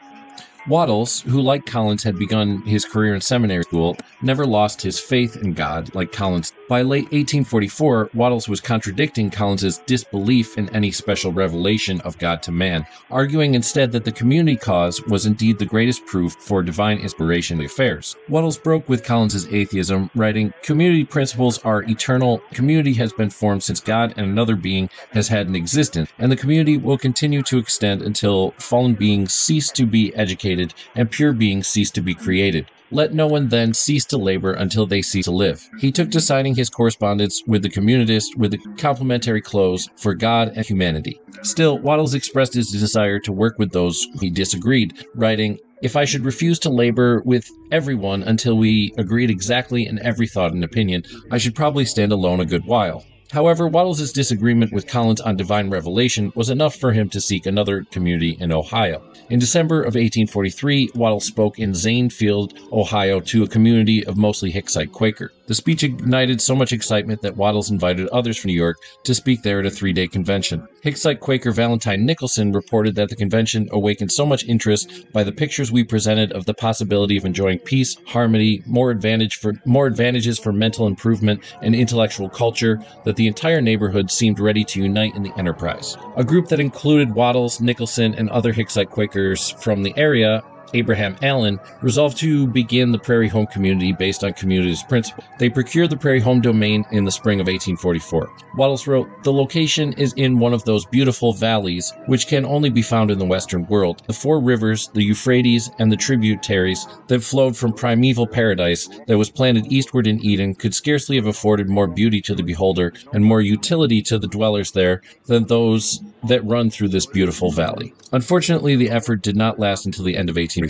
Wattles, who like Collins had begun his career in seminary school, never lost his faith in God like Collins. By late 1844, Wattles was contradicting Collins's disbelief in any special revelation of God to man, arguing instead that the community cause was indeed the greatest proof for divine inspiration in affairs. Wattles broke with Collins's atheism, writing, "Community principles are eternal. Community has been formed since God and another being has had an existence, and the community will continue to extend until fallen beings cease to be educated and pure beings cease to be created. Let no one then cease to labor until they cease to live." He took to signing his correspondence with the Communist with a complimentary close for God and humanity. Still, Wattles expressed his desire to work with those he disagreed, writing, "If I should refuse to labor with everyone until we agreed exactly in every thought and opinion, I should probably stand alone a good while." However, Wattles' disagreement with Collins on divine revelation was enough for him to seek another community in Ohio. In December of 1843, Wattles spoke in Zanesfield, Ohio, to a community of mostly Hicksite Quaker. The speech ignited so much excitement that Wattles invited others from New York to speak there at a 3-day convention. Hicksite Quaker Valentine Nicholson reported that the convention awakened so much interest by the pictures we presented of the possibility of enjoying peace, harmony, more advantages for mental improvement and intellectual culture, that the entire neighborhood seemed ready to unite in the enterprise. A group that included Wattles, Nicholson, and other Hicksite Quakers from the area, Abraham Allen, resolved to begin the Prairie Home Community based on communist principles. They procured the Prairie Home domain in the spring of 1844. Wattles wrote, "The location is in one of those beautiful valleys which can only be found in the Western world. The 4 rivers, the Euphrates, and the tributaries that flowed from primeval paradise that was planted eastward in Eden could scarcely have afforded more beauty to the beholder and more utility to the dwellers there than those that run through this beautiful valley." Unfortunately, the effort did not last until the end of 1845.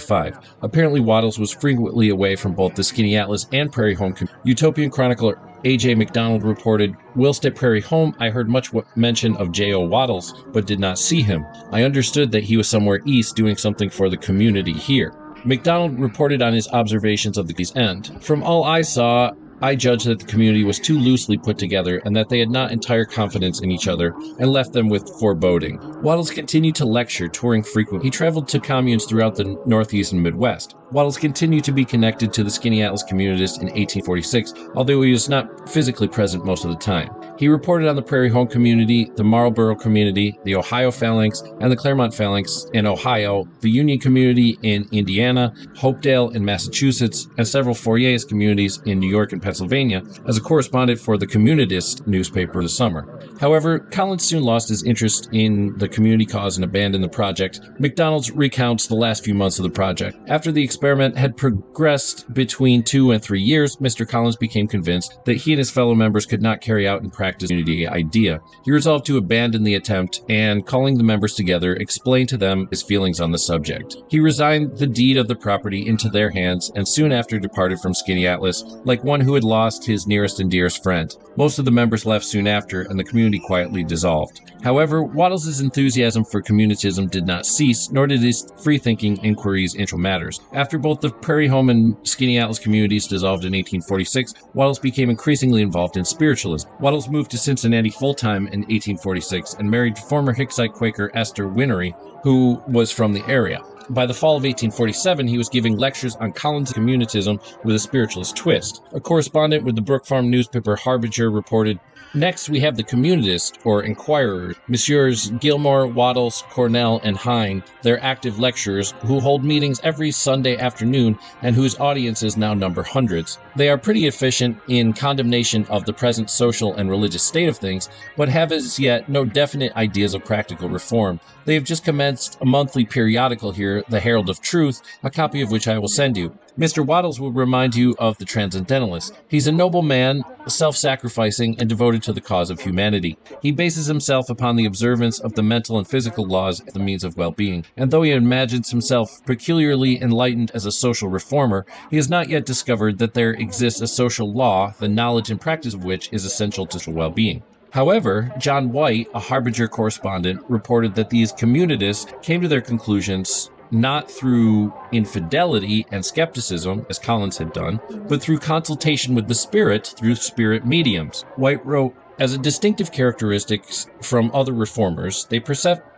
Apparently, Wattles was frequently away from both the Skinny Atlas and Prairie Home. Utopian chronicler A.J. McDonald reported, "Whilst at Prairie Home, I heard much mention of J.O. Wattles, but did not see him. I understood that he was somewhere east doing something for the community here." McDonald reported on his observations of the end. "From all I saw, I judged that the community was too loosely put together and that they had not entire confidence in each other and left them with foreboding." Wattles continued to lecture, touring frequently. He traveled to communes throughout the Northeast and Midwest. Wattles continued to be connected to the Skinny Atlas Communists in 1846, although he was not physically present most of the time. He reported on the Prairie Home Community, the Marlboro Community, the Ohio Phalanx, and the Claremont Phalanx in Ohio, the Union Community in Indiana, Hopedale in Massachusetts, and several Fourier's communities in New York and Pennsylvania as a correspondent for the Communist newspaper this summer. However, Collins soon lost his interest in the community cause and abandoned the project. McDonald recounts the last few months of the project. After the experiment had progressed between 2 and 3 years, Mr. Collins became convinced that he and his fellow members could not carry out in practice the unity idea. He resolved to abandon the attempt and, calling the members together, explained to them his feelings on the subject. He resigned the deed of the property into their hands and soon after departed from Skinny Atlas, like one who had lost his nearest and dearest friend. Most of the members left soon after, and the community quietly dissolved. However, Wattles' enthusiasm for communism did not cease, nor did his free-thinking inquiries into matters. After both the Prairie Home and Skinny Atlas communities dissolved in 1846, Wattles became increasingly involved in spiritualism. Wattles moved to Cincinnati full-time in 1846 and married former Hicksite Quaker Esther Winery, who was from the area. By the fall of 1847, he was giving lectures on Collins' communism with a spiritualist twist. A correspondent with the Brook Farm newspaper Harbinger reported, "Next, we have the Communist, or Inquirers, Messrs. Gilmore, Wattles, Cornell, and Hine, their active lecturers, who hold meetings every Sunday afternoon and whose audiences now number hundreds. They are pretty efficient in condemnation of the present social and religious state of things, but have as yet no definite ideas of practical reform. They have just commenced a monthly periodical here, the Herald of Truth, a copy of which I will send you. Mr. Wattles will remind you of the Transcendentalist. He's a noble man, self-sacrificing, and devoted to the cause of humanity. He bases himself upon the observance of the mental and physical laws as the means of well-being, and though he imagines himself peculiarly enlightened as a social reformer, he has not yet discovered that there exists a social law, the knowledge and practice of which is essential to well-being." However, John White, a Harbinger correspondent, reported that these communists came to their conclusions not through infidelity and skepticism, as Collins had done, but through consultation with the spirit through spirit mediums. White wrote, "As a distinctive characteristic from other reformers, they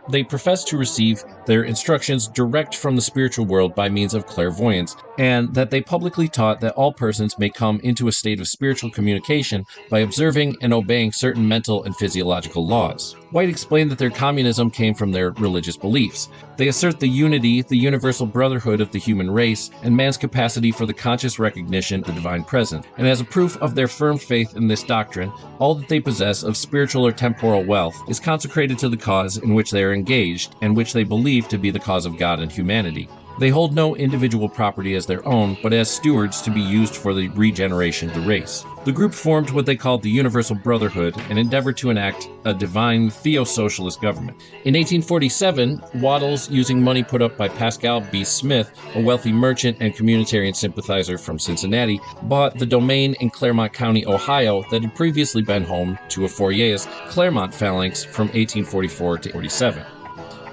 they professed to receive their instructions direct from the spiritual world by means of clairvoyance, and that they publicly taught that all persons may come into a state of spiritual communication by observing and obeying certain mental and physiological laws. White explained that their communism came from their religious beliefs. They assert the unity, the universal brotherhood of the human race, and man's capacity for the conscious recognition of the divine presence. And as a proof of their firm faith in this doctrine, all that they possess of spiritual or temporal wealth is consecrated to the cause in which they are engaged, and which they believe to be the cause of God and humanity. They hold no individual property as their own, but as stewards to be used for the regeneration of the race. The group formed what they called the Universal Brotherhood and endeavored to enact a divine theo-socialist government. In 1847, Waddles, using money put up by Pascal B. Smith, a wealthy merchant and communitarian sympathizer from Cincinnati, bought the domain in Clermont County, Ohio that had previously been home to a Fourier's Clermont phalanx from 1844 to 47.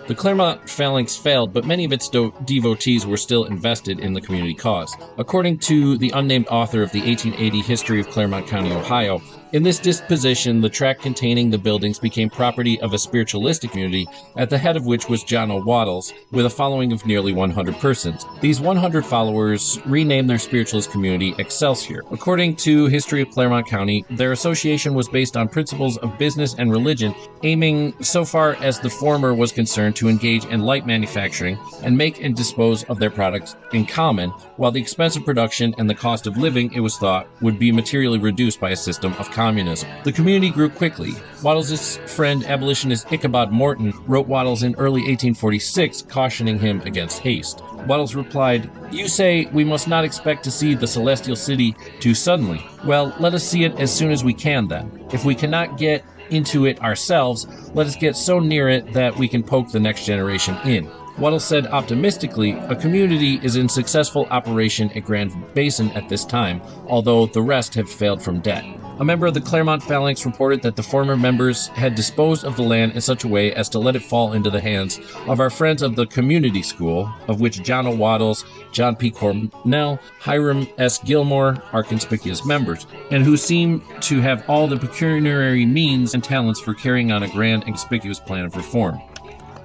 The Clermont phalanx failed, but many of its devotees were still invested in the community cause. According to the unnamed author of the 1880 History of Clermont County, Ohio, in this disposition, the tract containing the buildings became property of a spiritualistic community, at the head of which was John O. Waddles, with a following of nearly 100 persons. These 100 followers renamed their spiritualist community Excelsior. According to History of Clermont County, their association was based on principles of business and religion, aiming, so far as the former was concerned, to engage in light manufacturing and make and dispose of their products in common, while the expense of production and the cost of living, it was thought, would be materially reduced by a system of communism. The community grew quickly. Waddles' friend, abolitionist Ichabod Morton, wrote Waddles in early 1846, cautioning him against haste. Waddles replied, "You say we must not expect to see the celestial city too suddenly. Well, let us see it as soon as we can then. If we cannot get into it ourselves, let us get so near it that we can poke the next generation in." Waddles said optimistically, "A community is in successful operation at Grand Basin at this time, although the rest have failed from debt." A member of the Clermont phalanx reported that the former members had disposed of the land in such a way as to let it fall into the hands of our friends of the community school, of which John O. Waddles, John P. Cornell, Hiram S. Gilmore are conspicuous members, and who seem to have all the pecuniary means and talents for carrying on a grand and conspicuous plan of reform.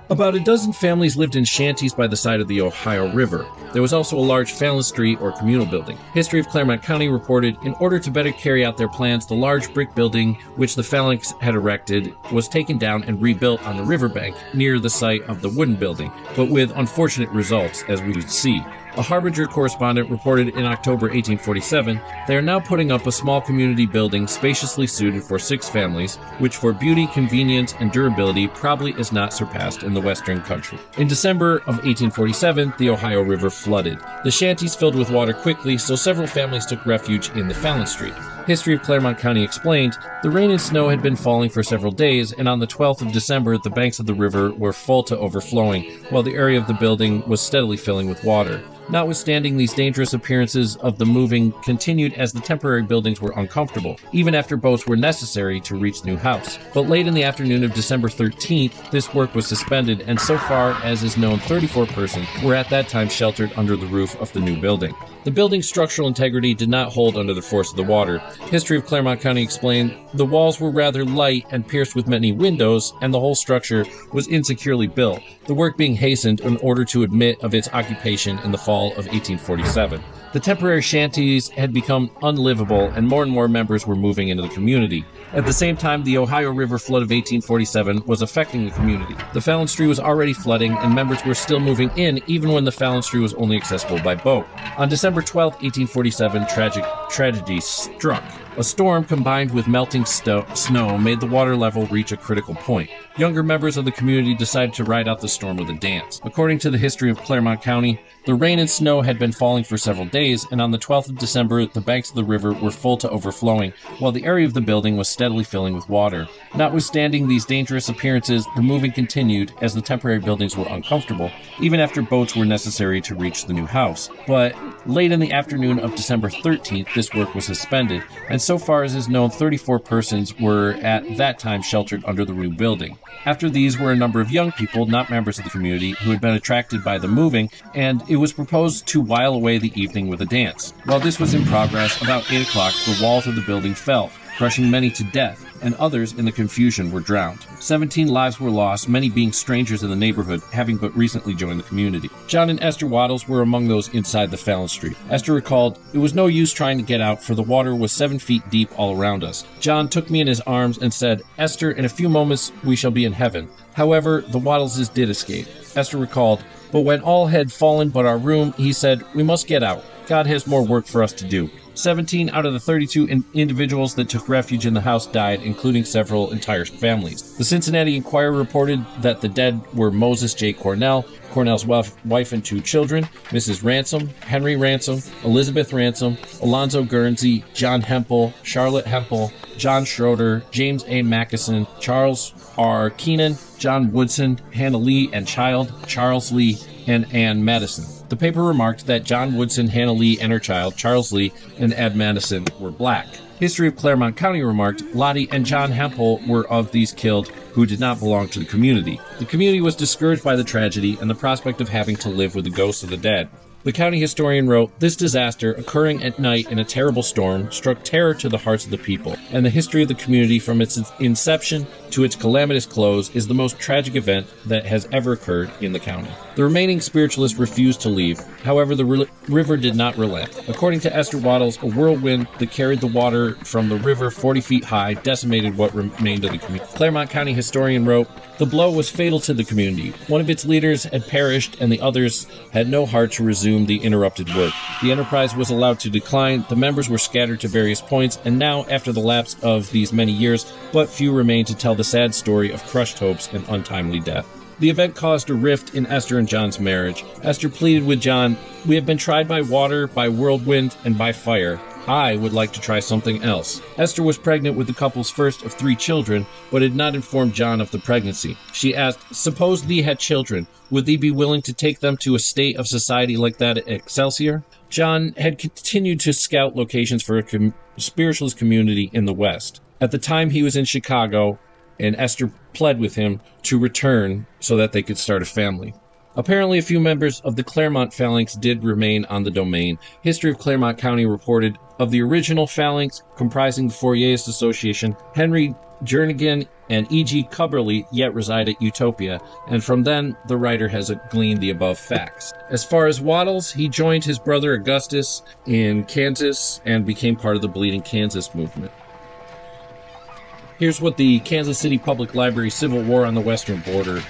About a dozen families lived in shanties by the side of the Ohio River. There was also a large phalanstery or communal building. History of Clermont County reported, in order to better carry out their plans, the large brick building which the phalanx had erected was taken down and rebuilt on the riverbank near the site of the wooden building, but with unfortunate results, as we would see. A Harbinger correspondent reported in October 1847, "They are now putting up a small community building spaciously suited for 6 families, which for beauty, convenience, and durability probably is not surpassed in the western country." In December of 1847, the Ohio River flooded. The shanties filled with water quickly, so several families took refuge in the phalanstery. History of Clermont County explained, "The rain and snow had been falling for several days, and on the 12th of December the banks of the river were full to overflowing, while the area of the building was steadily filling with water. Notwithstanding these dangerous appearances of the moving continued as the temporary buildings were uncomfortable, even after boats were necessary to reach the new house. But late in the afternoon of December 13th, this work was suspended, and so far as is known 34 persons were at that time sheltered under the roof of the new building." The building's structural integrity did not hold under the force of the water. History of Clermont County explained, "The walls were rather light and pierced with many windows, and the whole structure was insecurely built, the work being hastened in order to admit of its occupation in the fall of 1847. The temporary shanties had become unlivable, and more members were moving into the community. At the same time, the Ohio River flood of 1847 was affecting the community. The phalanstery was already flooding, and members were still moving in, even when the phalanstery was only accessible by boat. On December 12, 1847, tragedy struck. A storm combined with melting snow made the water level reach a critical point. Younger members of the community decided to ride out the storm with a dance. According to the History of Clermont County, the rain and snow had been falling for several days, and on the 12th of December, the banks of the river were full to overflowing, while the area of the building was steadily filling with water. Notwithstanding these dangerous appearances, the moving continued as the temporary buildings were uncomfortable, even after boats were necessary to reach the new house. But late in the afternoon of December 13th, this work was suspended, and so far as is known, 34 persons were at that time sheltered under the new building. After these were a number of young people, not members of the community, who had been attracted by the moving, and it was proposed to while away the evening with a dance. While this was in progress, about 8 o'clock, the walls of the building fell, crushing many to death. and others in the confusion were drowned. 17 lives were lost, many being strangers in the neighborhood, having but recently joined the community. John and Esther Waddles were among those inside the Fallon Street. Esther recalled, "It was no use trying to get out, for the water was 7 feet deep all around us. John took me in his arms and said, 'Esther, in a few moments we shall be in heaven.' However, the Waddleses did escape." Esther recalled, "But when all had fallen but our room, he said, 'We must get out. God has more work for us to do.' 17 out of the 32 individuals that took refuge in the house died, including several entire families. The Cincinnati Enquirer reported that the dead were Moses J. Cornell, Cornell's wife and 2 children, Mrs. Ransom, Henry Ransom, Elizabeth Ransom, Alonzo Guernsey, John Hempel, Charlotte Hempel, John Schroeder, James A. Mackison, Charles R. Keenan, John Woodson, Hannah Lee and child, Charles Lee, and Ann Madison." The paper remarked that John Woodson, Hannah Lee, and her child, Charles Lee, and Ed Madison were black. History of Claremont County remarked, "Lottie and John Hempel were of these killed who did not belong to the community. The community was discouraged by the tragedy and the prospect of having to live with the ghosts of the dead." The county historian wrote, "This disaster, occurring at night in a terrible storm, struck terror to the hearts of the people, and the history of the community from its inception to its calamitous close is the most tragic event that has ever occurred in the county." The remaining spiritualists refused to leave. However, the river did not relent. According to Esther Waddles, a whirlwind that carried the water from the river 40 feet high decimated what remained of the community. Claremont County historian wrote, "The blow was fatal to the community. One of its leaders had perished, and the others had no heart to resume the interrupted work. The enterprise was allowed to decline, the members were scattered to various points, and now, after the lapse of these many years, but few remain to tell the sad story of crushed hopes and untimely death." The event caused a rift in Esther and John's marriage. Esther pleaded with John, "We have been tried by water, by whirlwind, and by fire. I would like to try something else." Esther was pregnant with the couple's first of 3 children, but had not informed John of the pregnancy. She asked, "Suppose thee had children, would thee be willing to take them to a state of society like that at Excelsior?" John had continued to scout locations for a spiritualist community in the West. At the time he was in Chicago, and Esther pled with him to return so that they could start a family. Apparently, a few members of the Claremont phalanx did remain on the domain. History of Claremont County reported, of the original phalanx comprising the Fourierist Association, Henry Jernigan and E.G. Cubberley yet reside at Utopia, and from then the writer has gleaned the above facts. As far as Waddles, he joined his brother Augustus in Kansas and became part of the Bleeding Kansas movement. Here's what the Kansas City Public Library Civil War on the Western Border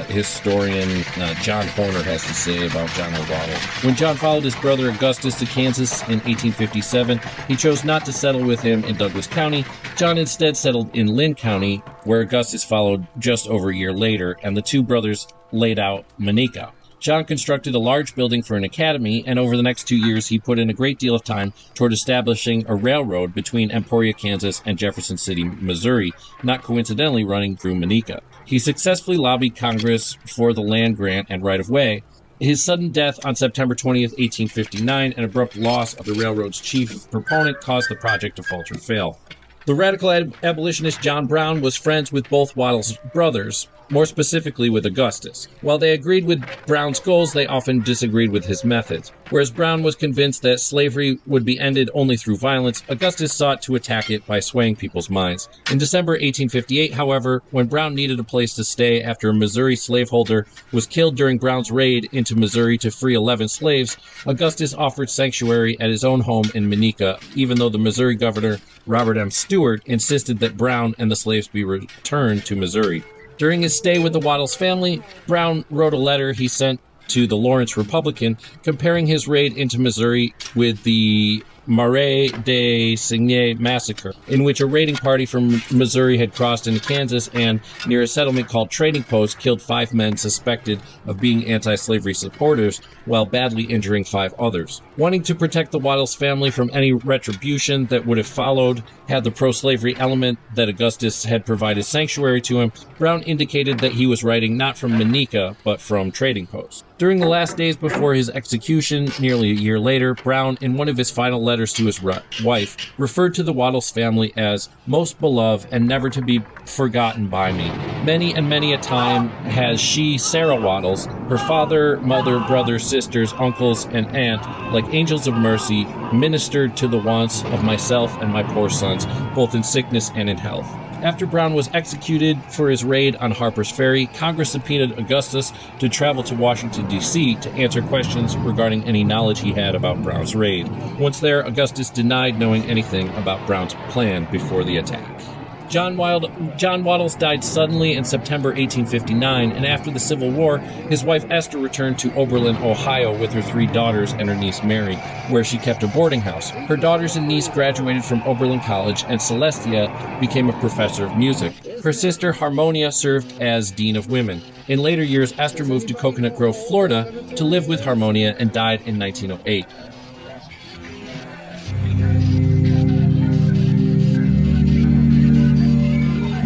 historian John Horner has to say about John O. Waddles. When John followed his brother Augustus to Kansas in 1857, he chose not to settle with him in Douglas County. John instead settled in Lynn County, where Augustus followed just over a year later, and the two brothers laid out Manica. John constructed a large building for an academy, and over the next 2 years he put in a great deal of time toward establishing a railroad between Emporia, Kansas and Jefferson City, Missouri, not coincidentally running through Manica. He successfully lobbied Congress for the land grant and right-of-way. His sudden death on September 20th, 1859, and abrupt loss of the railroad's chief proponent caused the project to falter and fail. The radical abolitionist John Brown was friends with both Waddles' brothers, more specifically with Augustus. While they agreed with Brown's goals, they often disagreed with his methods. Whereas Brown was convinced that slavery would be ended only through violence, Augustus sought to attack it by swaying people's minds. In December 1858, however, when Brown needed a place to stay after a Missouri slaveholder was killed during Brown's raid into Missouri to free 11 slaves, Augustus offered sanctuary at his own home in Manica, even though the Missouri governor, Robert M. Stewart, insisted that Brown and the slaves be returned to Missouri. During his stay with the Waddles family, Brown wrote a letter he sent to the Lawrence Republican comparing his raid into Missouri with the Marais des Cygnes massacre, in which a raiding party from Missouri had crossed into Kansas and, near a settlement called Trading Post, killed 5 men suspected of being anti-slavery supporters while badly injuring 5 others. Wanting to protect the Waddles family from any retribution that would have followed had the pro-slavery element that Augustus had provided sanctuary to him, Brown indicated that he was writing not from Manica, but from Trading Post. During the last days before his execution, nearly a year later, Brown, in one of his final letters letters to his wife, referred to the Wattles family as most beloved and never to be forgotten by me. Many and many a time has she, Sarah Wattles, her father, mother, brothers, sisters, uncles, and aunt, like angels of mercy, ministered to the wants of myself and my poor sons, both in sickness and in health. After Brown was executed for his raid on Harper's Ferry, Congress subpoenaed Augustus to travel to Washington, D.C. to answer questions regarding any knowledge he had about Brown's raid. Once there, Augustus denied knowing anything about Brown's plan before the attack. John Wattles died suddenly in September 1859, and after the Civil War, his wife Esther returned to Oberlin, Ohio with her 3 daughters and her niece Mary, where she kept a boarding house. Her daughters and niece graduated from Oberlin College, and Celestia became a professor of music. Her sister Harmonia served as Dean of Women. In later years, Esther moved to Coconut Grove, Florida, to live with Harmonia and died in 1908.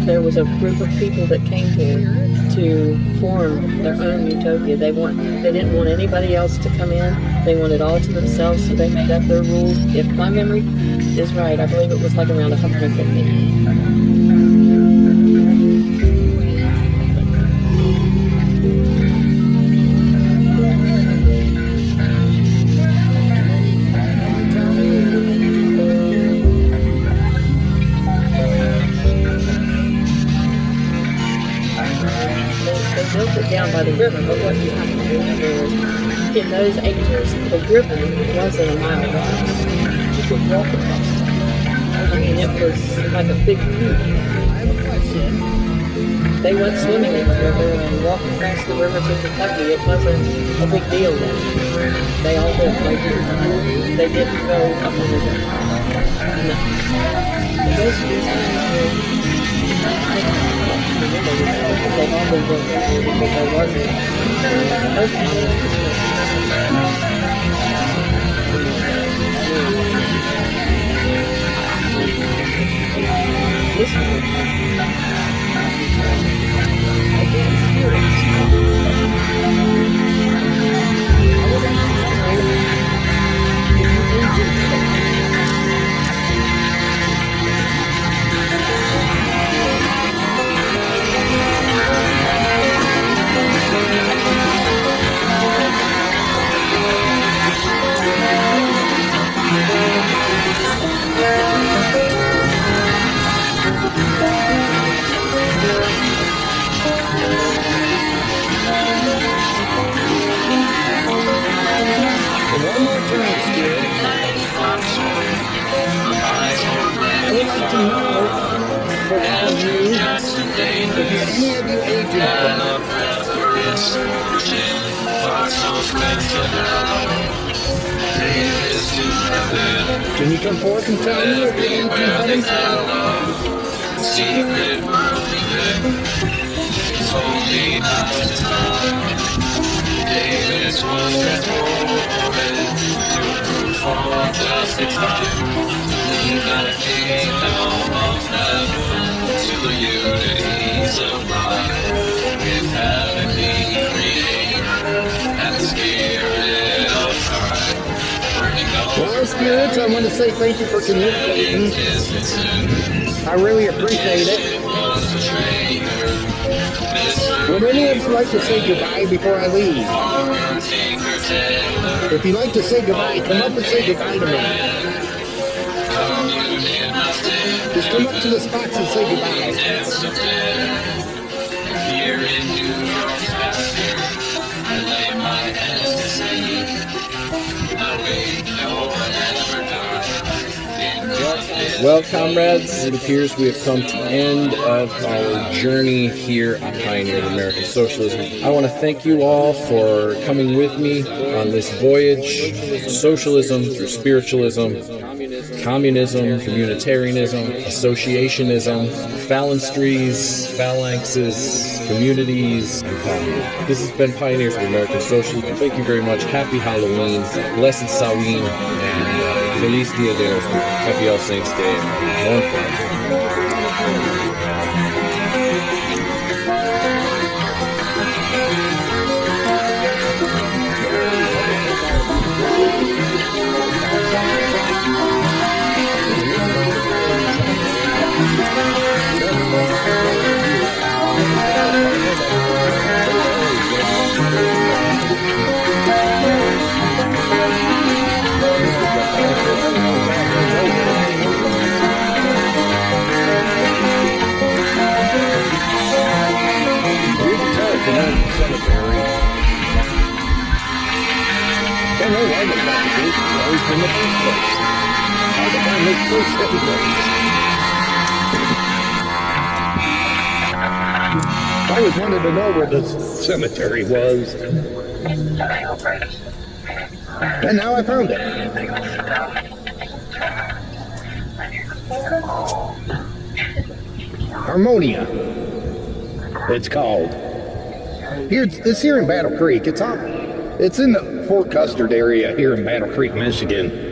There was a group of people that came here to form their own utopia. They didn't want anybody else to come in. They wanted all to themselves, so they made up their rules. If my memory is right, I believe it was like around 150. Down by the river, but what you have to remember is in those ages, the river wasn't a mile wide. You could walk across it. I mean, it was like a big pool. They went swimming in the river and walked across the river to Kentucky. It wasn't a big deal then. They all lived right here. They didn't go up the river. No. And those of these things they all lived over here because there wasn't most people this Can you come forth and tell me what the 1800s? Secret world it's only not time. Davis was transformed to a brute form just in time. We got a kingdom of heaven to the unities of life. With heaven being creator and the spirit of time. Well, spirits, I want to say thank you for communicating. I really appreciate it. Would any of you like to say goodbye before I leave? If you'd like to say goodbye, come up and say goodbye to me. Just come up to the spots and say goodbye. Here in New York, I lay my hands to sleep. Well, comrades, it appears we have come to the end of our journey here on Pioneers of American Socialism. I want to thank you all for coming with me on this voyage. Socialism through spiritualism, communism, communitarianism, associationism, phalansteries, phalanxes, communities, and communism. This has been Pioneers of American Socialism. Thank you very much. Happy Halloween, blessed Samhain, and Feliz Dia de los Muertos. Happy All Saints Day. More fun. was an old cemetery. Don't know why they got the gate closed in the first place. Hard to find this place anyways. I always wanted to know where the cemetery was. And now I found it. Harmonia, it's called. It's here in Battle Creek. It's in the Fort Custer area here in Battle Creek, Michigan.